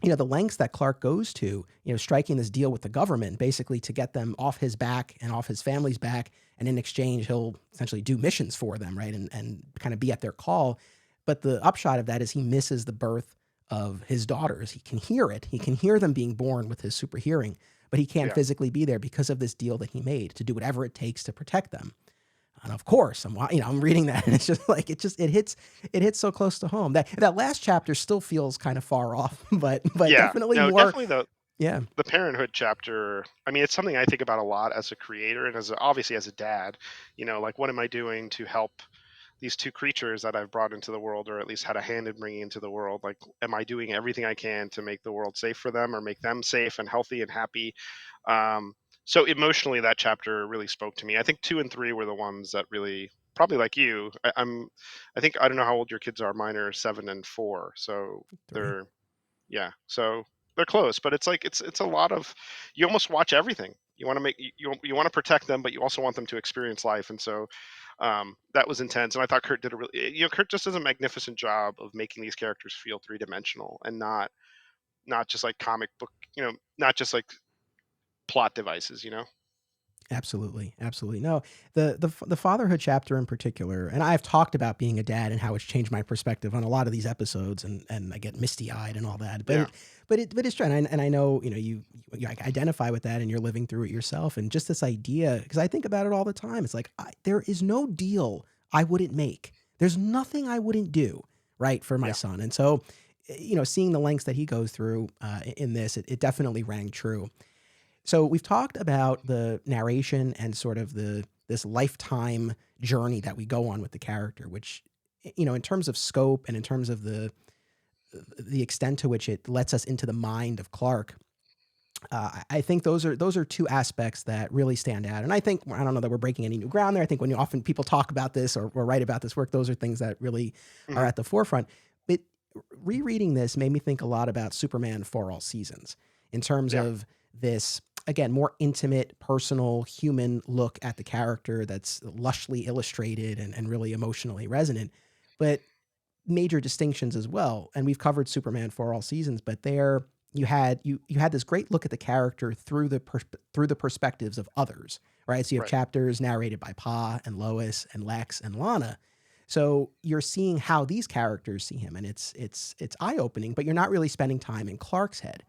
the lengths that Clark goes to, striking this deal with the government, basically to get them off his back and off his family's back, and in exchange, he'll essentially do missions for them, right, and kind of be at their call. But the upshot of that is he misses the birth of his daughters. He can hear it. He can hear them being born with his super hearing, but he can't Yeah. physically be there because of this deal that he made to do whatever it takes to protect them. And of course, I'm reading that, and it's just like it hits so close to home. That last chapter still feels kind of far off, but Yeah. definitely No, more. definitely Yeah, the parenthood chapter. I mean, it's something I think about a lot as a creator and obviously as a dad. Like, what am I doing to help these two creatures that I've brought into the world, or at least had a hand in bringing into the world? Like, am I doing everything I can to make the world safe for them, or make them safe and healthy and happy? So emotionally, that chapter really spoke to me. I think 2 and 3 were the ones that really, probably like you. I think, I don't know how old your kids are. Mine are 7 and 4, so 3. yeah, so they're close, but it's like it's a lot of, you almost watch everything. You want to make you want to protect them, but you also want them to experience life, and so that was intense. And I thought Kurt did a really, Kurt just does a magnificent job of making these characters feel three dimensional and not just like comic book, not just like plot devices. Absolutely, absolutely. No, the fatherhood chapter in particular, and I've talked about being a dad and how it's changed my perspective on a lot of these episodes, and I get misty eyed and all that. But Yeah. but it's true, and I know you identify with that, and you're living through it yourself, and just this idea, because I think about it all the time. It's like there is no deal I wouldn't make. There's nothing I wouldn't do right for my Yeah. son, and so seeing the lengths that he goes through in this, it definitely rang true. So we've talked about the narration and sort of this lifetime journey that we go on with the character, which, in terms of scope and in terms of the extent to which it lets us into the mind of Clark, I think those are two aspects that really stand out. And I think, I don't know that we're breaking any new ground there. I think when often people talk about this or write about this work, those are things that really are Mhm. at the forefront. But rereading this made me think a lot about Superman for All Seasons in terms Yeah. of this again, more intimate, personal, human look at the character that's lushly illustrated and really emotionally resonant, but major distinctions as well. And we've covered Superman for all seasons, but there you had this great look at the character through the perspectives of others, right? So you have Right. chapters narrated by Pa and Lois and Lex and Lana. So you're seeing how these characters see him, and it's eye-opening, but you're not really spending time in Clark's head.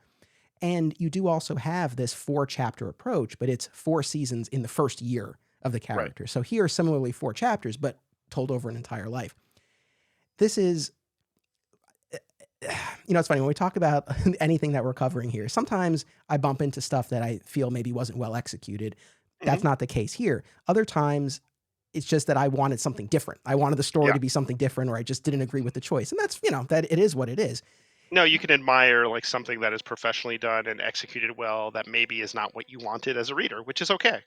And you do also have this 4-chapter approach, but it's 4 seasons in the first year of the character. Right. So here, similarly, 4 chapters, but told over an entire life. This is, it's funny when we talk about anything that we're covering here, sometimes I bump into stuff that I feel maybe wasn't well executed. That's not the case here. Other times it's just that I wanted something different. I wanted the story to be something different, or I just didn't agree with the choice. And that's, that it is what it is. No, you can admire like something that is professionally done and executed well that maybe is not what you wanted as a reader, which is okay.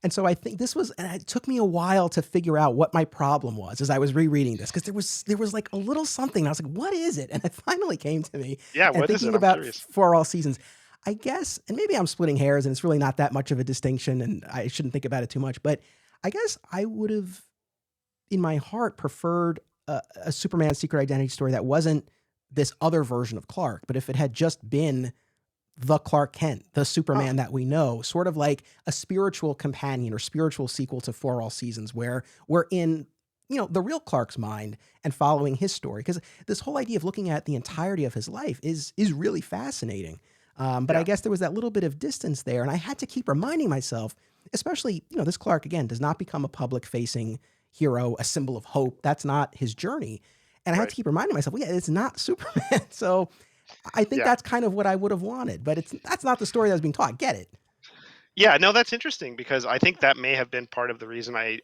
And so I think and it took me a while to figure out what my problem was as I was rereading this, because there was like a little something. I was like, what is it? And it finally came to me. Yeah, what is it? I'm about curious. For all seasons, I guess, and maybe I'm splitting hairs and it's really not that much of a distinction and I shouldn't think about it too much, but I guess I would have, in my heart, preferred a Superman Secret Identity story that wasn't this other version of Clark, but if it had just been the Clark Kent, the Superman that we know, sort of like a spiritual companion or spiritual sequel to For All Seasons, where we're in, the real Clark's mind and following his story. Because this whole idea of looking at the entirety of his life is really fascinating. But I guess there was that little bit of distance there. And I had to keep reminding myself, especially, this Clark, again, does not become a public-facing hero, a symbol of hope. That's not his journey. And I had to keep reminding myself, it's not Superman. So I think that's kind of what I would have wanted, but that's not the story that was being taught. I get it. Yeah, no, that's interesting because I think that may have been part of the reason I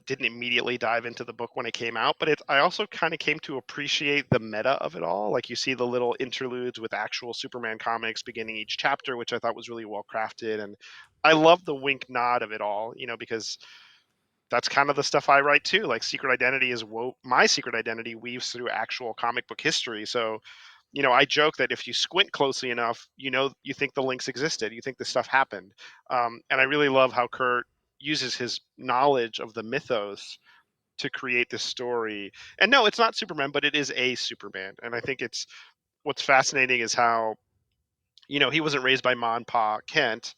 didn't immediately dive into the book when it came out, but I also kind of came to appreciate the meta of it all. Like you see the little interludes with actual Superman comics beginning each chapter, which I thought was really well crafted. And I love the wink nod of it all, because that's kind of the stuff I write too. Like my secret identity weaves through actual comic book history. So, I joke that if you squint closely enough, you think the links existed, you think this stuff happened. And I really love how Kurt uses his knowledge of the mythos to create this story. And no, it's not Superman, but it is a Superman. And I think what's fascinating is how, he wasn't raised by Ma and Pa Kent,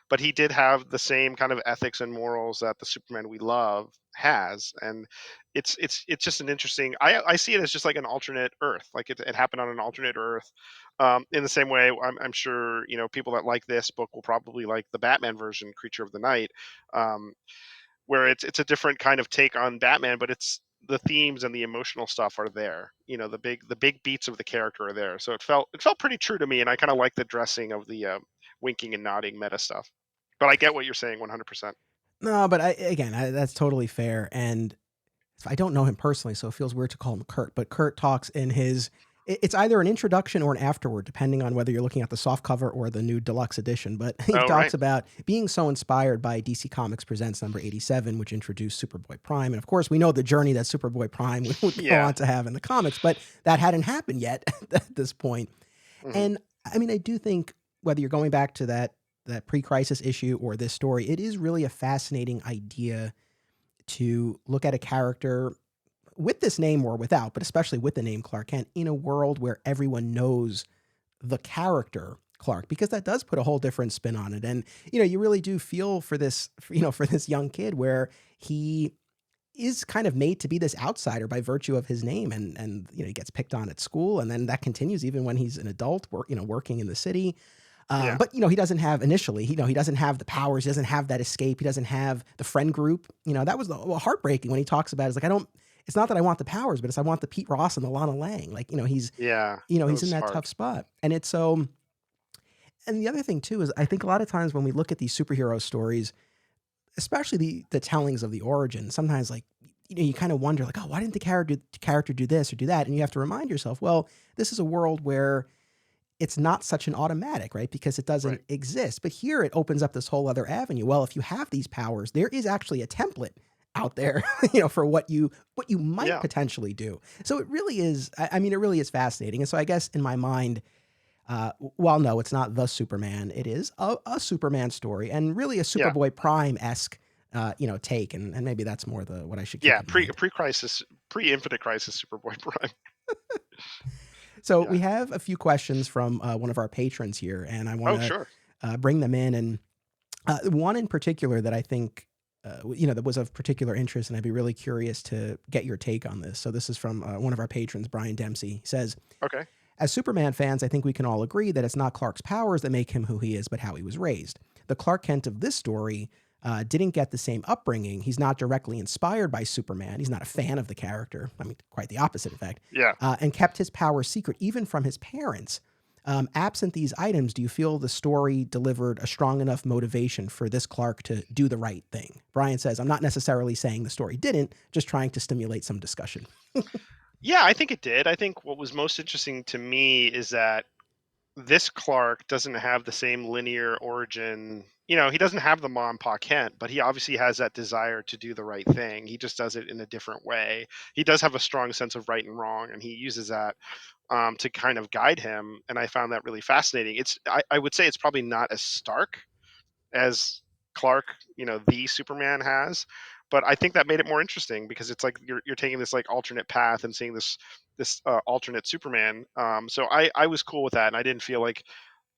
but he did have the same kind of ethics and morals that the Superman we love has. And it's just an interesting, I see it as just like an alternate Earth. Like it happened on an alternate Earth. In the same way, I'm sure, people that like this book will probably like the Batman version, Creature of the Night, where it's a different kind of take on Batman, but it's the themes and the emotional stuff are there. The big beats of the character are there. So it felt pretty true to me. And I kind of like the dressing of the winking and nodding meta stuff. But I get what you're saying 100%. No, but that's totally fair. And I don't know him personally, so it feels weird to call him Kurt. But Kurt talks in it's either an introduction or an afterword, depending on whether you're looking at the soft cover or the new deluxe edition. But he talks about being so inspired by DC Comics Presents number 87, which introduced Superboy-Prime. And of course, we know the journey that Superboy-Prime would go on to have in the comics, but that hadn't happened yet at this point. Mm-hmm. And I mean, I do think whether you're going back to that pre-crisis issue or this story, it is really a fascinating idea to look at a character with this name or without, but especially with the name Clark Kent, in a world where everyone knows the character Clark, because that does put a whole different spin on it. And, you really do feel for this, for this young kid where he is kind of made to be this outsider by virtue of his name. And he gets picked on at school, and then that continues even when he's an adult, working in the city. But, he doesn't have initially, he doesn't have the powers. He doesn't have that escape. He doesn't have the friend group. That was heartbreaking when he talks about it. It's like, it's not that I want the powers, but it's I want the Pete Ross and the Lana Lang. Like, he's in that tough spot. And it's so, and the other thing too, is I think a lot of times when we look at these superhero stories, especially the tellings of the origin, sometimes like, you kind of wonder like, oh, why didn't the character do this or do that? And you have to remind yourself, well, this is a world where it's not such an automatic, right? Because it doesn't exist. But here it opens up this whole other avenue. Well, if you have these powers, there is actually a template out there, for what you might potentially do. So it really is, it really is fascinating. And so I guess in my mind, Well, no, it's not the Superman. It is a Superman story, and really a Yeah. Superboy-Prime esque, take, and maybe that's more what I should keep Yeah. in mind. Pre-crisis, pre-Infinite Crisis Superboy-Prime. So Yeah. we have a few questions from one of our patrons here, and I want Oh, to sure. bring them in. And one in particular that I think, that was of particular interest, and I'd be really curious to get your take on this. So this is from one of our patrons, Brian Dempsey. He says, Okay. as Superman fans, I think we can all agree that it's not Clark's powers that make him who he is, but how he was raised. The Clark Kent of this story didn't get the same upbringing. He's not directly inspired by Superman. He's not a fan of the character. I mean, quite the opposite, in fact. Yeah. And kept his powers secret, even from his parents. Absent these items, do you feel the story delivered a strong enough motivation for this Clark to do the right thing? Brian says, I'm not necessarily saying the story didn't, just trying to stimulate some discussion. Yeah, I think it did. I think what was most interesting to me is that this Clark doesn't have the same linear origin. He doesn't have the mom, Pa Kent, but he obviously has that desire to do the right thing. He just does it in a different way. He does have a strong sense of right and wrong, and he uses that to kind of guide him. And I found that really fascinating. I would say it's probably not as stark as Clark, the Superman has. But I think that made it more interesting because it's like you're taking this like alternate path and seeing this alternate Superman. So I was cool with that, and I didn't feel like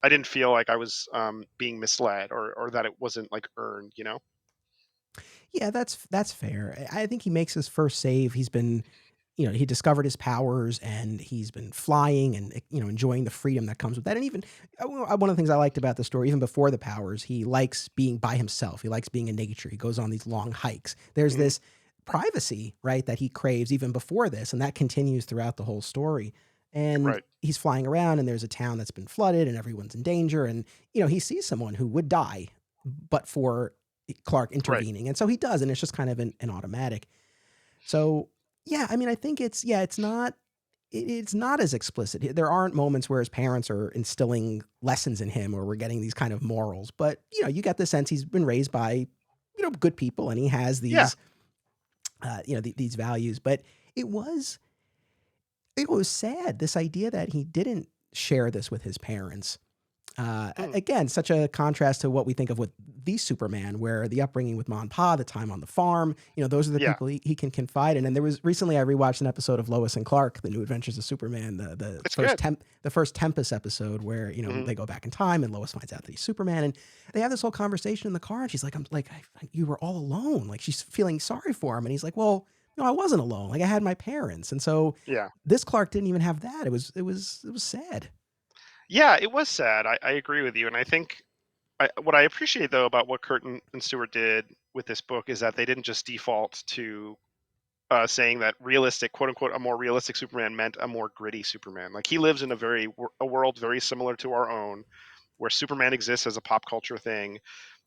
I was being misled or that it wasn't like earned. Yeah, that's fair. I think he makes his first save. He's been, he discovered his powers and he's been flying and, enjoying the freedom that comes with that. And even one of the things I liked about the story, even before the powers, he likes being by himself. He likes being in nature. He goes on these long hikes. There's Mhm. this privacy, right, that he craves even before this, and that continues throughout the whole story. And Right. he's flying around, and there's a town that's been flooded, and everyone's in danger. And he sees someone who would die, but for Clark Right. intervening, and so he does, and it's just kind of an automatic. So yeah, I mean, I think it's not as explicit. There aren't moments where his parents are instilling lessons in him, or we're getting these kind of morals. But you get the sense he's been raised by good people, and he has Yeah. these these values. But it was sad, this idea that he didn't share this with his parents. Mm. Again, such a contrast to what we think of with the Superman, where the upbringing with Mom and Pa, the time on the farm, those are the Yeah. people he can confide in. And there was recently, I rewatched an episode of Lois and Clark, The New Adventures of Superman, the It's first good. the first Tempest episode, where Mhm. they go back in time and Lois finds out that he's Superman, and they have this whole conversation in the car, and she's like, "I'm like, you were all alone." Like, she's feeling sorry for him, and he's like, "Well, no, I wasn't alone. Like, I had my parents." And so Yeah. this Clark didn't even have that. It was sad. Yeah, it was sad. I agree with you, and I think what I appreciate though about what Kurt and Stewart did with this book is that they didn't just default to saying that realistic, quote unquote, a more realistic Superman meant a more gritty Superman. Like, he lives in a world very similar to our own, where Superman exists as a pop culture thing,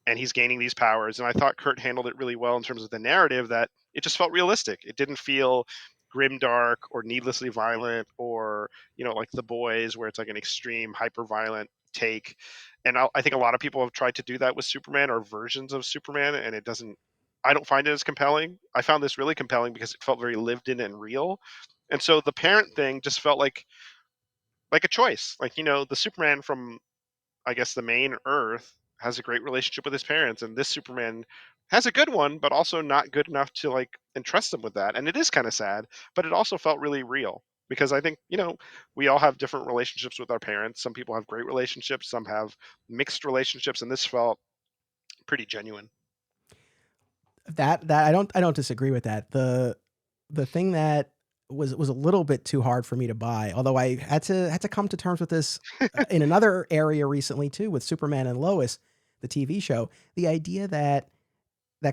and he's gaining these powers. And I thought Kurt handled it really well in terms of the narrative, that it just felt realistic. It didn't feel grim dark or needlessly violent, or like The Boys, where it's like an extreme hyper violent take. And I think a lot of people have tried to do that with Superman or versions of Superman, and I don't find it as compelling. I found this really compelling because it felt very lived in and real. And so the parent thing just felt like a choice. Like, the Superman from, I guess, the main Earth has a great relationship with his parents, and this Superman has a good one, but also not good enough to like entrust him with that. And it is kind of sad, but it also felt really real, because I think we all have different relationships with our parents. Some people have great relationships, some have mixed relationships, and this felt pretty genuine. That I don't disagree with that. The thing that was a little bit too hard for me to buy, although I had to come to terms with this in another area recently too, with Superman and Lois, the TV show. The idea that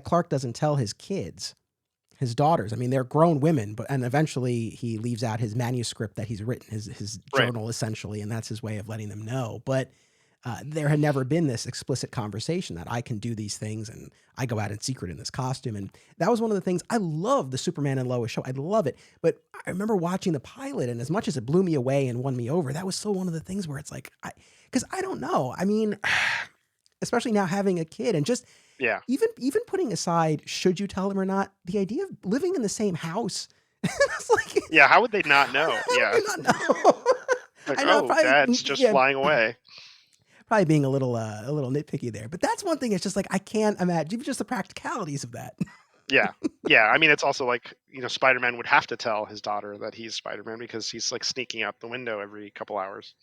Clark doesn't tell his kids, his daughters. I mean, they're grown women, and eventually he leaves out his manuscript that he's written, his Right. journal essentially, and that's his way of letting them know. But there had never been this explicit conversation that I can do these things and I go out in secret in this costume. And that was one of the things I love the Superman and Lois show. I love it. But I remember watching the pilot, and as much as it blew me away and won me over, that was still one of the things where it's like, because I don't know. I mean, especially now having a kid, and just Yeah. even putting aside, should you tell them or not, the idea of living in the same house, it's like, Yeah. How would they not know? how Yeah. would they not know? Like, I know, oh, probably, Dad's just yeah, flying away. probably being a little nitpicky there. But that's one thing. It's just like I can't imagine even just the practicalities of that. Yeah. Yeah. I mean, it's also like, Spider-Man would have to tell his daughter that he's Spider-Man because he's like sneaking out the window every couple hours.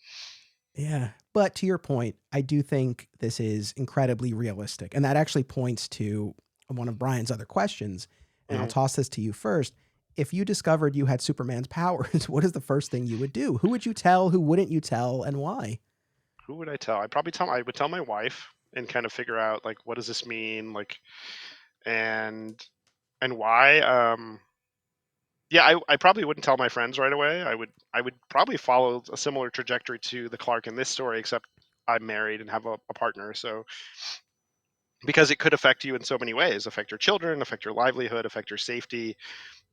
Yeah. But to your point, I do think this is incredibly realistic. And that actually points to one of Brian's other questions. And I'll Mhm. toss this to you first. If you discovered you had Superman's powers, what is the first thing you would do? Who would you tell? Who wouldn't you tell? And why? Who would I tell? I would tell my wife and kind of figure out like, what does this mean? Like, and, and why? Yeah, I probably wouldn't tell my friends right away. I would probably follow a similar trajectory to the Clark in this story, except I'm married and have a partner. So because it could affect you in so many ways, affect your children, affect your livelihood, affect your safety.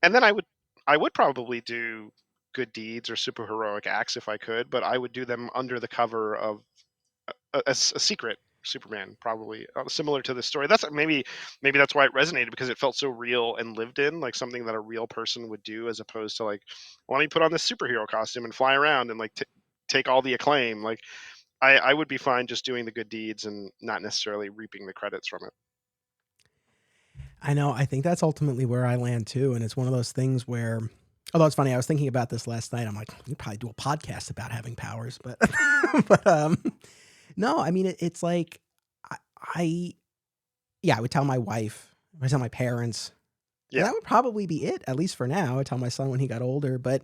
And then I would probably do good deeds or superheroic acts if I could, but I would do them under the cover of a secret Superman, probably similar to this story. That's maybe that's why it resonated, because it felt so real and lived in, like something that a real person would do, as opposed to like, let me put on this superhero costume and fly around and like take all the acclaim. Like I would be fine just doing the good deeds and not necessarily reaping the credits from it. I know. I think that's ultimately where I land too. And it's one of those things where, although it's funny, I was thinking about this last night. I'm like, you probably do a podcast about having powers, but, but, no, I mean, it's like, I, I, yeah, I would tell my wife, I would tell my parents, and Yeah. that would probably be it, at least for now. I'd tell my son when he got older, but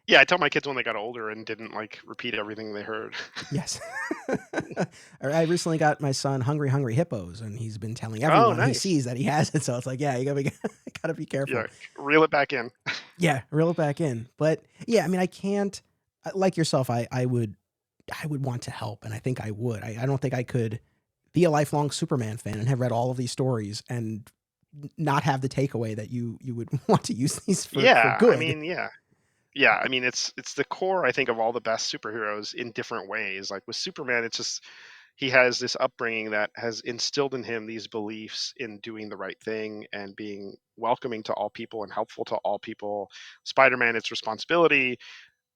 Yeah, I tell my kids when they got older and didn't like repeat everything they heard. yes. I recently got my son Hungry Hungry Hippos, and he's been telling Oh, everyone he nice. sees that he has it. So it's like, yeah, you gotta be careful. Yeah, reel it back in. Yeah, reel it back in. But yeah, I mean, I can't like yourself. I would want to help, and I think I would. I don't think I could be a lifelong Superman fan and have read all of these stories and not have the takeaway that you would want to use these for Yeah, I good. mean, yeah. Yeah, I mean, it's the core, I think, of all the best superheroes in different ways. Like with Superman, it's just he has this upbringing that has instilled in him these beliefs in doing the right thing and being welcoming to all people and helpful to all people. Spider-Man, it's responsibility.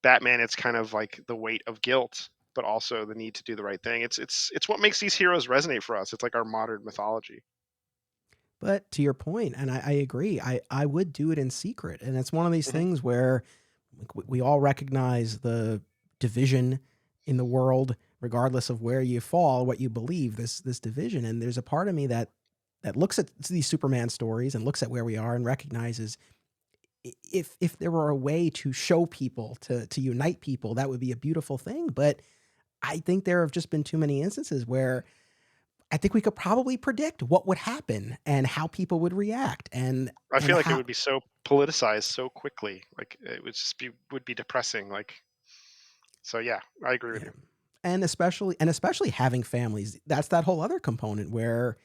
Batman, it's kind of like the weight of guilt, but also the need to do the right thing. It's what makes these heroes resonate for us. It's like our modern mythology. But to your point, and I agree, I would do it in secret. And it's one of these Hmm. things where we all recognize the division in the world, regardless of where you fall, what you believe, this division. And there's a part of me that looks at these Superman stories and looks at where we are and recognizes if there were a way to show people, to unite people, that would be a beautiful thing. But I think there have just been too many instances where I think we could probably predict what would happen and how people would react I and feel like it how would be so politicized so quickly. Like it would be depressing. Like so, yeah, I agree with yeah. you. And especially having families, that's that whole other component where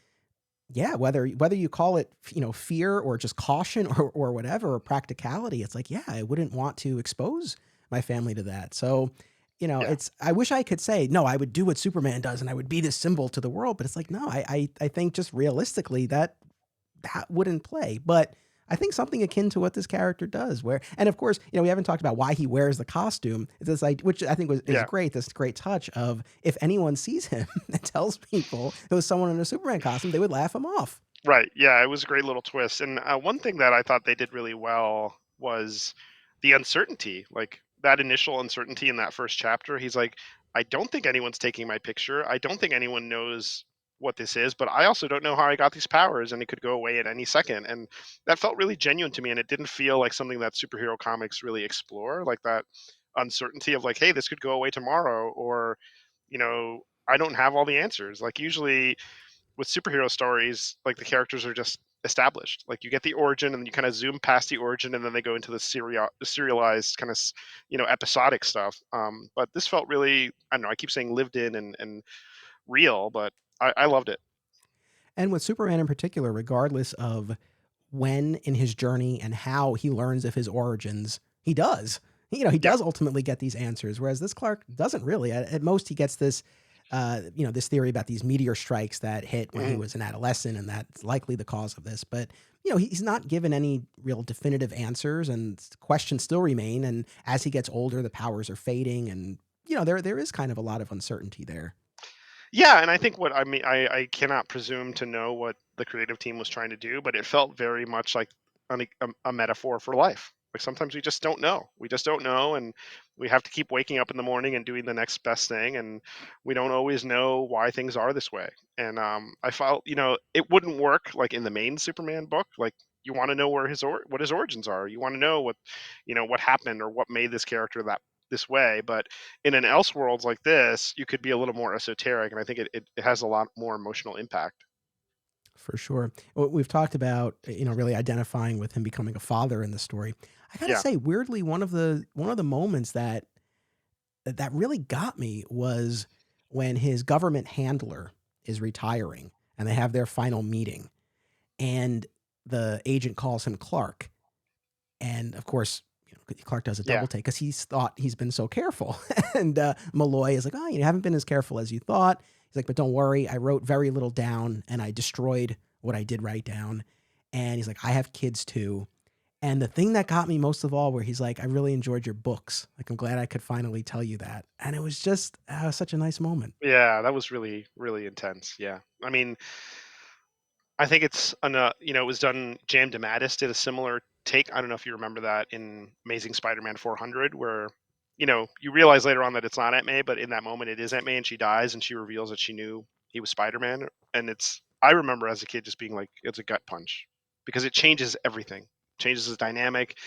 yeah, whether you call it, fear or just caution or whatever, or practicality, it's like, yeah, I wouldn't want to expose my family to that. So, Yeah. I wish I could say, no, I would do what Superman does and I would be this symbol to the world, but it's like, no, I think just realistically that wouldn't play. But I think something akin to what this character does, where, and of course, we haven't talked about why he wears the costume. It's this, like, which I think is Yeah. great. This great touch of if anyone sees him and tells people it was someone in a Superman costume, they would laugh him off. Right. Yeah, it was a great little twist. And one thing that I thought they did really well was the uncertainty. Like that initial uncertainty in that first chapter. He's like, I don't think anyone's taking my picture. I don't think anyone knows what this is, but I also don't know how I got these powers, and it could go away at any second. And that felt really genuine to me, and it didn't feel like something that superhero comics really explore, like that uncertainty of like, hey, this could go away tomorrow, or I don't have all the answers. Like usually with superhero stories, like the characters are just established. Like you get the origin, and then you kind of zoom past the origin, and then they go into the serialized kind of episodic stuff. But this felt really, I don't know. I keep saying lived in and real, but I loved it. And with Superman in particular, regardless of when in his journey and how he learns of his origins, he does. He Yeah. does ultimately get these answers, whereas this Clark doesn't really. At most, he gets this, this theory about these meteor strikes that hit when he Mhm. was an adolescent, and that's likely the cause of this. But he's not given any real definitive answers, and questions still remain. And as he gets older, the powers are fading, and there is kind of a lot of uncertainty there. Yeah, and I think what I mean, I cannot presume to know what the creative team was trying to do, but it felt very much like a metaphor for life. Like sometimes we just don't know. We just don't know, and we have to keep waking up in the morning and doing the next best thing, and we don't always know why things are this way. And I felt, it wouldn't work like in the main Superman book. Like you want to know where what his origins are. You want to know what happened or what made this character this way. But in an Elseworlds like this, you could be a little more esoteric, and I think it has a lot more emotional impact. For sure. We've talked about, really identifying with him becoming a father in the story. I gotta Yeah, say, weirdly, one of the moments that really got me was when his government handler is retiring and they have their final meeting, and the agent calls him Clark, and of course, Clark does a yeah, double take because he's thought he's been so careful, and Malloy is like, "Oh, you haven't been as careful as you thought." He's like, "But don't worry, I wrote very little down, and I destroyed what I did write down." And he's like, "I have kids too." And the thing that got me most of all, where he's like, "I really enjoyed your books. Like, I'm glad I could finally tell you that." And it was just such a nice moment. yeah. That was really, really intense. Yeah, I mean, I think it was done. Jam DeMatteis did a similar take. I don't know if you remember that in Amazing Spider-Man 400, where you realize later on that it's not Aunt May, but in that moment it is Aunt May, and she dies, and she reveals that she knew he was Spider-Man. And I remember as a kid just being like, it's a gut punch because it changes everything, changes his dynamic,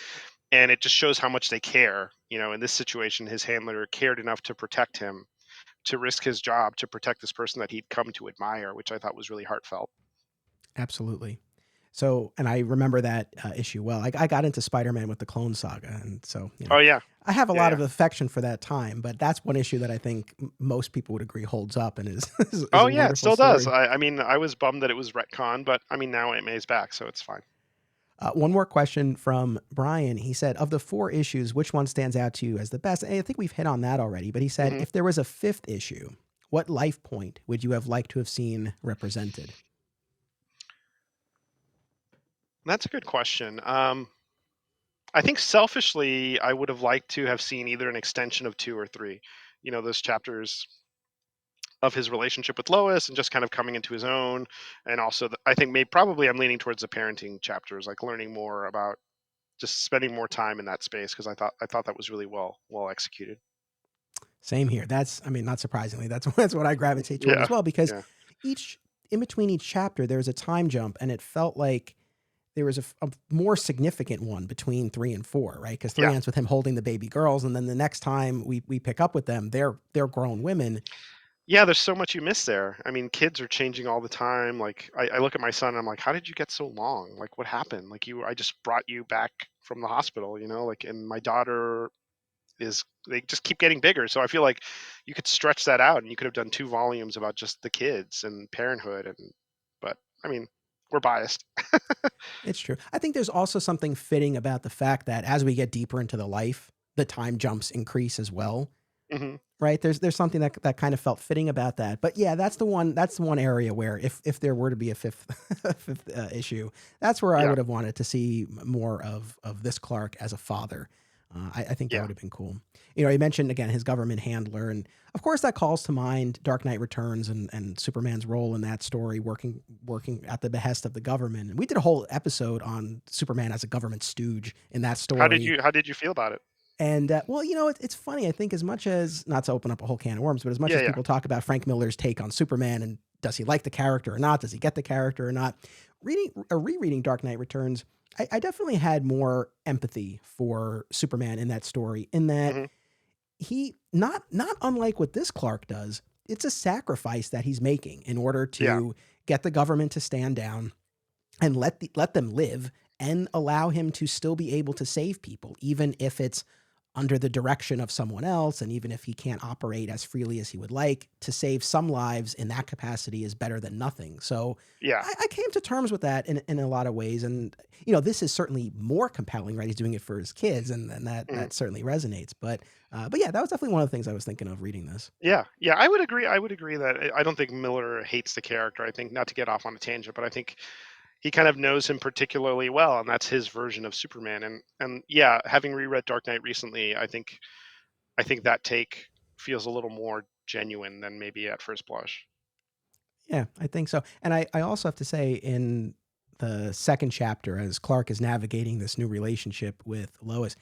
and it just shows how much they care. In this situation, his handler cared enough to protect him, to risk his job to protect this person that he'd come to admire, which I thought was really heartfelt. Absolutely. So, and I remember that issue well. I got into Spider-Man with the Clone Saga, and so Oh yeah, I have a yeah, lot yeah. of affection for that time. But that's one issue that I think most people would agree holds up and is Oh a yeah, it wonderful still does. story. I mean, I was bummed that it was retcon, but I mean, now Aunt May's back, so it's fine. One more question from Brian. He said, "Of the 4 issues, which one stands out to you as the best?" And I think we've hit on that already. But he said, Hmm. if there was a 5th issue, what life point would you have liked to have seen represented? That's a good question. I think selfishly, I would have liked to have seen either an extension of 2 or 3. Those chapters of his relationship with Lois and just kind of coming into his own, and also I think maybe probably I'm leaning towards the parenting chapters, like learning more about just spending more time in that space because I thought that was really well executed. Same here. I mean, not surprisingly, that's what I gravitate toward Yeah, as well, because yeah, each in between each chapter there's a time jump, and it felt like there was a more significant one between 3 and 4, right? Because 3 yeah. ends with him holding the baby girls, and then the next time we pick up with them, they're grown women. Yeah, there's so much you miss there. I mean, kids are changing all the time. Like, I look at my son and I'm like, how did you get so long? Like, what happened? Like, I just brought you back from the hospital, like, and my daughter they just keep getting bigger. So I feel like you could stretch that out and you could have done 2 volumes about just the kids and parenthood. But I mean, we're biased. It's true. I think there's also something fitting about the fact that as we get deeper into the life, the time jumps increase as well. Hmm. Right? There's something that kind of felt fitting about that. But yeah, that's the one area where if there were to be a fifth fifth issue, that's where I Yeah, would have wanted to see more of this Clark as a father. I think that yeah, would have been cool. You mentioned again his government handler, and of course that calls to mind Dark Knight Returns and Superman's role in that story, working at the behest of the government. And we did a whole episode on Superman as a government stooge in that How did story. you how did you feel about it? And well, it's funny. I think as much as not to open up a whole can of worms, but as much Yeah, as yeah, people talk about Frank Miller's take on Superman and does he like the character or not? Does he get the character or not? Rereading Dark Knight Returns, I definitely had more empathy for Superman in that story. In that hmm, he not unlike what this Clark does. It's a sacrifice that he's making in order yeah, to get the government to stand down and let them live and allow him to still be able to save people, even if it's under the direction of someone else, and even if he can't operate as freely as he would like. To save some lives in that capacity is better than nothing. So yeah. I came to terms with that in a lot of ways. And this is certainly more compelling, right? He's doing it for his kids, and Mhm. that certainly resonates. But yeah, that was definitely one of the things I was thinking of reading this. Yeah, yeah, I would agree. I would agree that I don't think Miller hates the character. I think, not to get off on a tangent, but I think he kind of knows him particularly well, and that's his version of Superman. And yeah, having reread Dark Knight recently, I think that take feels a little more genuine than maybe at first blush. Yeah, I think so. And I also have to say, in the second chapter, as Clark is navigating this new relationship with Lois,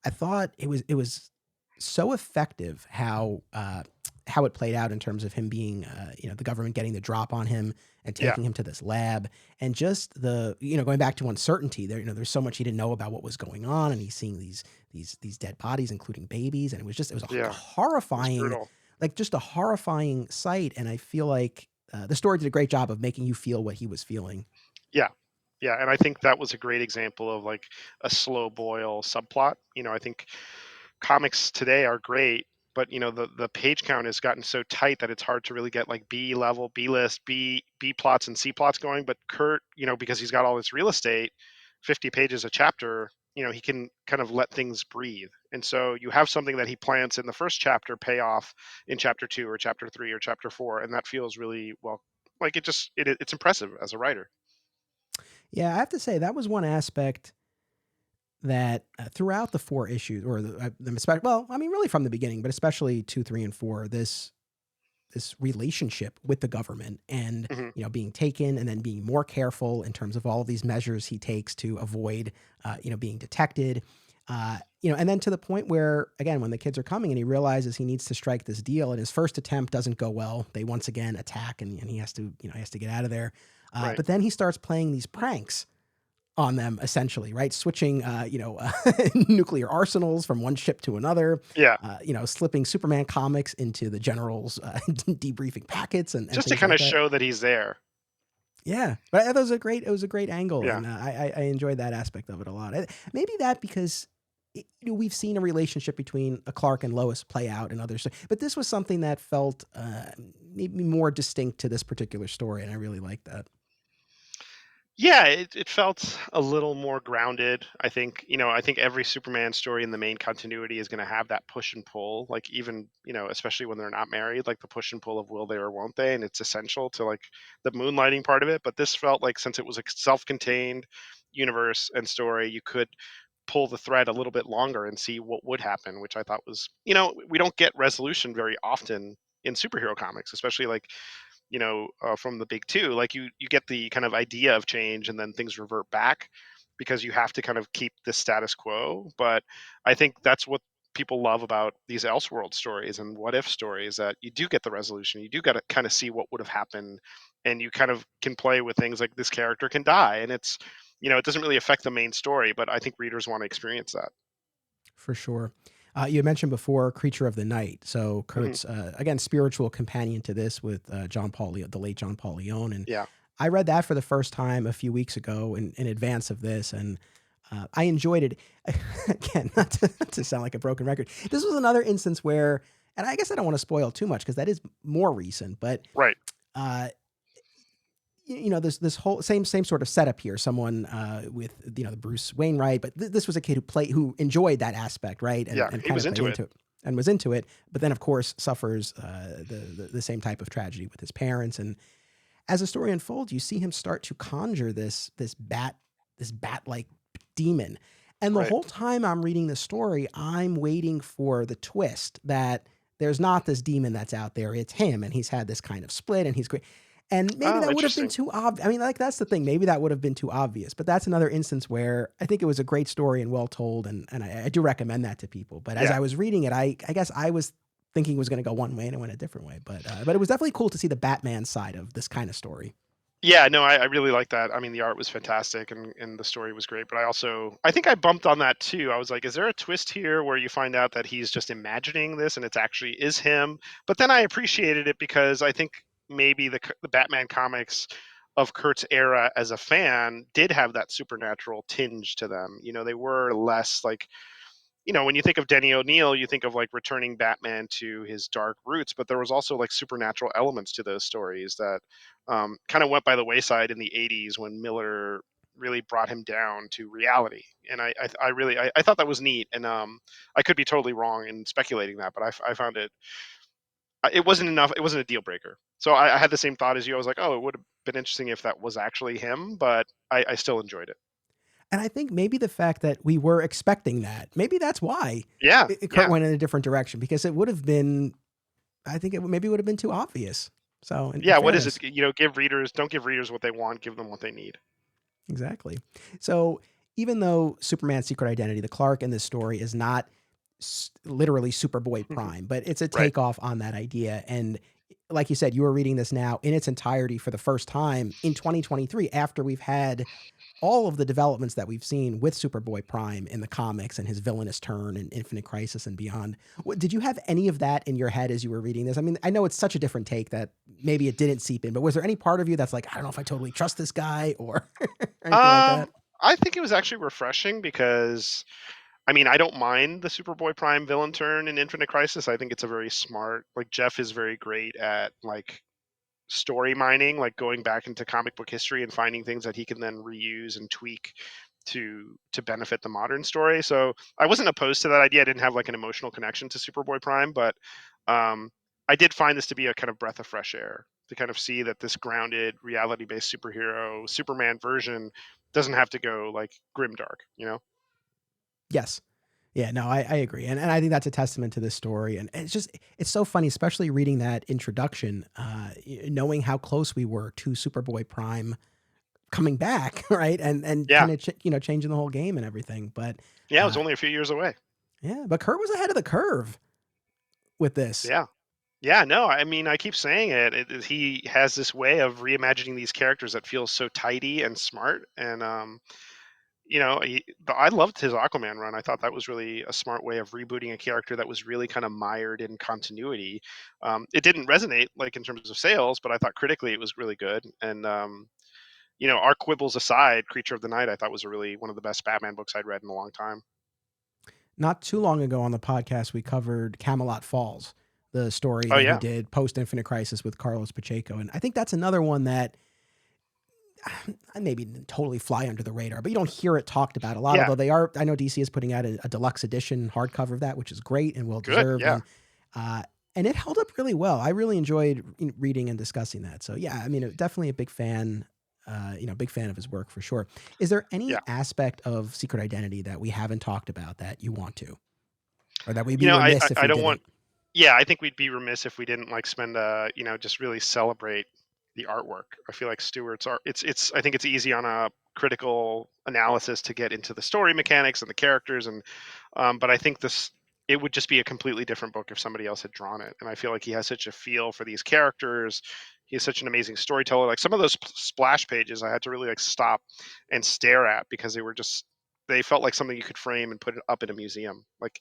I thought it was so effective how it played out in terms of him being the government getting the drop on him and Yeah, taking him to this lab, and just the going back to uncertainty there. There's so much he didn't know about what was going on, and he's seeing these dead bodies, including babies, and it was a yeah, it was horrifying, brutal. like just a horrifying sight. And I feel like the story did a great job of making you feel what he was feeling. Yeah. Yeah, and I think that was a great example of like a slow boil subplot. I think comics today are great, but the page count has gotten so tight that it's hard to really get like B level, B list, B plots and C plots going. But Kurt, because he's got all this real estate, 50 pages a chapter, he can kind of let things breathe. And so you have something that he plants in the first chapter pay off in chapter 2 or chapter 3 or chapter 4, and that feels really well, like it's impressive as a writer. Yeah, I have to say that was one aspect that throughout the 4 issues, or well, I mean, really from the beginning, but especially 2, 3, and 4, this relationship with the government, and Hmm. being taken and then being more careful in terms of all of these measures he takes to avoid being detected. And then to the point where, again, when the kids are coming and he realizes he needs to strike this deal, and his first attempt doesn't go well, they once again attack, and he has to get out of there. Right. But then he starts playing these pranks on them, essentially, right? Switching, nuclear arsenals from one ship to another, Yeah. slipping Superman comics into the general's debriefing packets, and Just to things kind like of that. show that he's there. Yeah, but it was a great angle, Yeah. and I enjoyed that aspect of it a lot. Maybe that because we've seen a relationship between a Clark and Lois play out in others, but this was something that felt maybe more distinct to this particular story, and I really liked that. Yeah, it felt a little more grounded. I think every Superman story in the main continuity is going to have that push and pull, like even, especially when they're not married, like the push and pull of will they or won't they, and it's essential to like the moonlighting part of it. But this felt like, since it was a self-contained universe and story, you could pull the thread a little bit longer and see what would happen, which I thought was, we don't get resolution very often in superhero comics, especially like, from the big two. Like you get the kind of idea of change and then things revert back because you have to kind of keep the status quo. But I think that's what people love about these Elseworld stories and what if stories, that you do get the resolution. You do got to kind of see what would have happened, and you kind of can play with things like this character can die, and it doesn't really affect the main story, but I think readers want to experience that. For sure. You had mentioned before Creature of the Night. So Hmm. Kurt's, again, spiritual companion to this, with John Paul, the late John Paul Leon. And Yeah. I read that for the first time a few weeks ago in advance of this. And I enjoyed it. Again, not to sound like a broken record. This was another instance where, and I guess I don't want to spoil too much because that is more recent, but Right. uh, this whole same sort of setup here. Someone with the Bruce Wainwright, but this was a kid who enjoyed that aspect, right, Yeah, and he kind was of played into it. into it and was into it. But then, of course, suffers the same type of tragedy with his parents. And as the story unfolds, you see him start to conjure this bat like demon. And the Right. whole time I'm reading the story, I'm waiting for the twist that there's not this demon that's out there. It's him, and he's had this kind of split, and he's great. And maybe Oh, that would have been interesting. too obvious. I mean, like, that's the thing. Maybe that would have been too obvious. But that's another instance where I think it was a great story and well told, and I do recommend that to people. But as Yeah. I was reading it, I guess I was thinking it was going to go one way and it went a different way. But it was definitely cool to see the Batman side of this kind of story. Yeah, no, I really like that. I mean, the art was fantastic, and the story was great. But I think I bumped on that too. I was like, is there a twist here where you find out that he's just imagining this and it's actually is him? But then I appreciated it because I think maybe the Batman comics of Kurt's era as a fan did have that supernatural tinge to them. They were less like, when you think of Denny O'Neil, you think of like returning Batman to his dark roots, but there was also like supernatural elements to those stories that kind of went by the wayside in the '80s when Miller really brought him down to reality. And I thought that was neat. And I could be totally wrong in speculating that, but I found it wasn't enough. It wasn't a deal breaker. So I had the same thought as you. I was like, oh, it would have been interesting if that was actually him, but I still enjoyed it. And I think maybe the fact that we were expecting that, maybe that's why Yeah, Kurt went in a different direction, because it would have been, I think it maybe would have been too obvious. So in yeah. What is it? fairness, Don't give readers what they want. Give them what they need. exactly. So even though Superman's secret identity, the Clark in this story, is not literally Superboy-Prime, but it's a Right. takeoff on that idea. And like you said, you were reading this now in its entirety for the first time in 2023, after we've had all of the developments that we've seen with Superboy-Prime in the comics and his villainous turn in Infinite Crisis and beyond. Did you have any of that in your head as you were reading this? I mean, I know it's such a different take that maybe it didn't seep in, but was there any part of you that's like, I don't know if I totally trust this guy or anything like that? I think it was actually refreshing because, I mean, I don't mind the Superboy-Prime villain turn in Infinite Crisis. I think it's a very smart. Like Jeff is very great at like story mining, like going back into comic book history and finding things that he can then reuse and tweak to benefit the modern story. So I wasn't opposed to that idea. I didn't have like an emotional connection to Superboy-Prime, but um, I did find this to be a kind of breath of fresh air to kind of see that this grounded, reality-based superhero Superman version doesn't have to go like grimdark, you know? Yes. Yeah, no, I agree. And I think that's a testament to this story. And it's just, it's so funny, especially reading that introduction, knowing how close we were to Superboy-Prime coming back, right? And Yeah, kind of, changing the whole game and everything. But yeah, it was uh, only a few years away. yeah, but Kurt was ahead of the curve with this. Yeah. Yeah, no, I mean, I keep saying it. He has this way of reimagining these characters that feels so tidy and smart. And, I loved his Aquaman run. I thought that was really a smart way of rebooting a character that was really kind of mired in continuity. It didn't resonate like in terms of sales, but I thought critically it was really good. And, our quibbles aside, Creature of the Night, I thought was one of the best Batman books I'd read in a long time. Not too long ago on the podcast, we covered Camelot Falls, the story Oh, that he yeah. did post Infinite Crisis with Carlos Pacheco. And I think that's another one that maybe didn't totally fly under the radar, but you don't hear it talked about a lot. Yeah. Although I know DC is putting out a deluxe edition hardcover of that, which is great and well Good. deserved. Yeah. And it held up really well. I really enjoyed reading and discussing that. So yeah, I mean, definitely a big fan. Big fan of his work for sure. Is there any Yeah. aspect of Secret Identity that we haven't talked about that you want to, or that we'd You be know, remiss if I we don't want, didn't? yeah, I think we'd be remiss if we didn't like spend just really celebrate the artwork. I feel like Stewart's art, I think it's easy on a critical analysis to get into the story mechanics and the characters, and but I think it would just be a completely different book if somebody else had drawn it. And I feel like he has such a feel for these characters. He's such an amazing storyteller. Like some of those splash pages I had to really like stop and stare at because they felt like something you could frame and put it up in a museum. Like,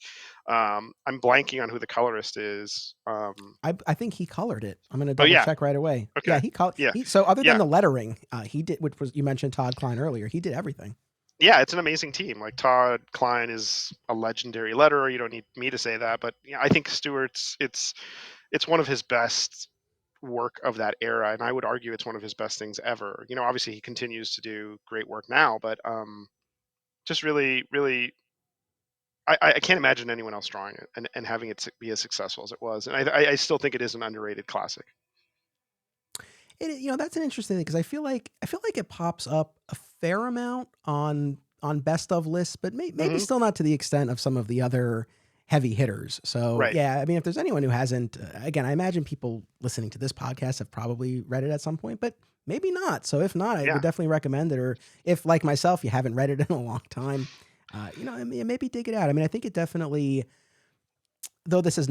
I'm blanking on who the colorist is. I think he colored it. I'm going to Oh double yeah, check right away. Yeah, okay, he colored. yeah, So other than yeah, the lettering, he did, which was, you mentioned Todd Klein earlier. He did everything. yeah. It's an amazing team. Like Todd Klein is a legendary letterer. You don't need me to say that, but yeah, I think Stewart's it's one of his best work of that era, and I would argue it's one of his best things ever. Obviously he continues to do great work now, but just really, really I can't imagine anyone else drawing it and having it be as successful as it was. And I still think it is an underrated classic. That's an interesting thing, because I feel like it pops up a fair amount on best of lists, but maybe Hmm. still not to the extent of some of the other heavy hitters. So Right. yeah, I mean, if there's anyone who hasn't, again, I imagine people listening to this podcast have probably read it at some point, but maybe not. So if not, I Yeah. would definitely recommend it. Or if, like myself, you haven't read it in a long time, I mean, maybe dig it out. I mean, I think it definitely, though I know this is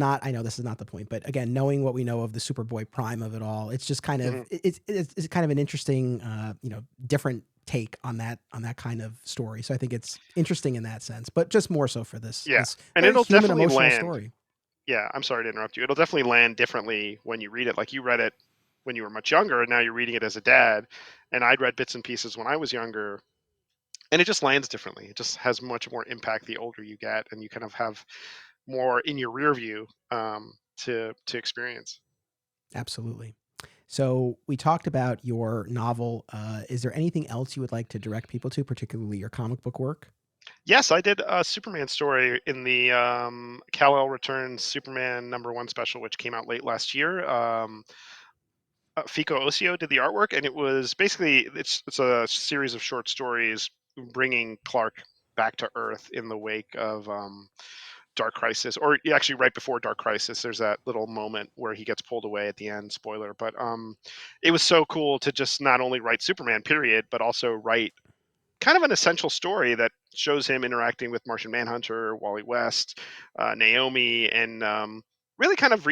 not the point, but again, knowing what we know of the Superboy-Prime of it all, it's just kind of, Hmm. it's kind of an interesting, different take on that kind of story. So I think it's interesting in that sense, but just more so for Yeah. this And very it'll human, definitely emotional land. story. Yeah. I'm sorry to interrupt you. It'll definitely land differently when you read it. Like you read it when you were much younger, and now you're reading it as a dad. And I'd read bits and pieces when I was younger, and it just lands differently. It just has much more impact the older you get, and you kind of have more in your rear view to experience. Absolutely. So we talked about your novel. Is there anything else you would like to direct people to, particularly your comic book work? Yes, I did a Superman story in the Kal-El Returns Superman #1 special, which came out late last year. Fico Ossio did the artwork, and it was basically it's a series of short stories bringing Clark back to Earth in the wake of Dark Crisis, or actually right before Dark Crisis. There's that little moment where he gets pulled away at the end, spoiler, but it was so cool to just not only write Superman period, but also write kind of an essential story that shows him interacting with Martian Manhunter, Wally West, Naomi, and really kind of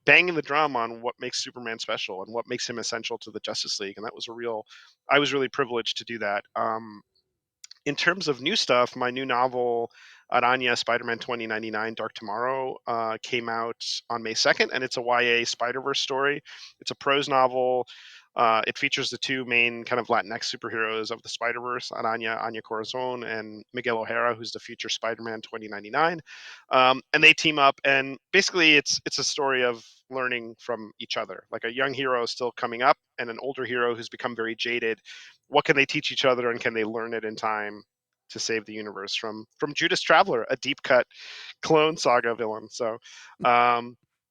banging the drum on what makes Superman special and what makes him essential to the Justice League. And that was I was really privileged to do that. In terms of new stuff, my new novel, Aranya, Spider-Man 2099, Dark Tomorrow, came out on May 2nd, and it's a YA Spider-Verse story. It's a prose novel. It features the two main kind of Latinx superheroes of the Spider-Verse, Anya Corazon, and Miguel O'Hara, who's the future Spider-Man 2099. And they team up, and basically it's a story of learning from each other. Like a young hero still coming up and an older hero who's become very jaded. What can they teach each other, and can they learn it in time to save the universe from Judas Traveler, a deep cut Clone Saga villain? So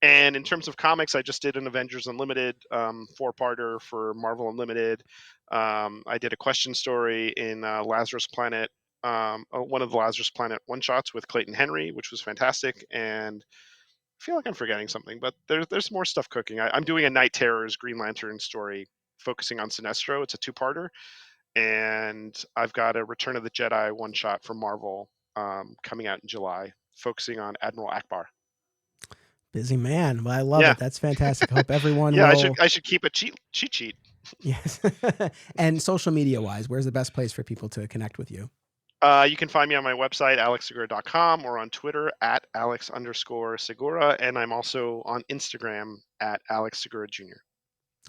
and in terms of comics, I just did an Avengers Unlimited 4-parter for Marvel Unlimited. I did a question story in Lazarus Planet, one of the Lazarus Planet one-shots with Clayton Henry, which was fantastic. And I feel like I'm forgetting something, but there's more stuff cooking. I'm doing a Night Terrors Green Lantern story focusing on Sinestro. It's a 2-parter. And I've got a Return of the Jedi one-shot from Marvel coming out in July, focusing on Admiral Akbar. Busy man. Well, I love it. That's fantastic. I hope everyone will... I should keep a cheat sheet. Yes. And social media wise, where's the best place for people to connect with you? You can find me on my website, alexsegura.com, or on Twitter at @Alex_Segura. And I'm also on Instagram at Alex Segura Jr.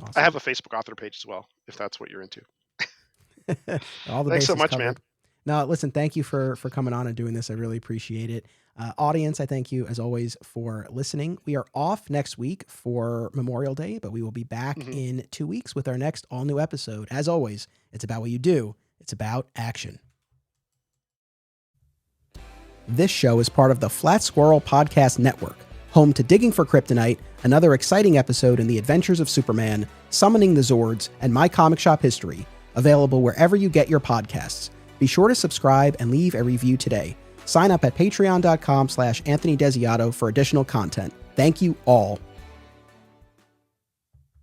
Awesome. I have a Facebook author page as well, if that's what you're into. All the Thanks so much, covered. man. No, listen, thank you for coming on and doing this. I really appreciate it. Audience, I thank you as always for listening. We are off next week for Memorial Day, but we will be back in 2 weeks with our next all new episode. As always, it's about what you do. It's about action. This show is part of the Flat Squirrel Podcast Network, home to Digging for Kryptonite, another exciting episode in the adventures of Superman, Summoning the Zords, and My Comic Shop History, available wherever you get your podcasts. Be sure to subscribe and leave a review today. Sign up at patreon.com/Anthony Desiato for additional content. Thank you all.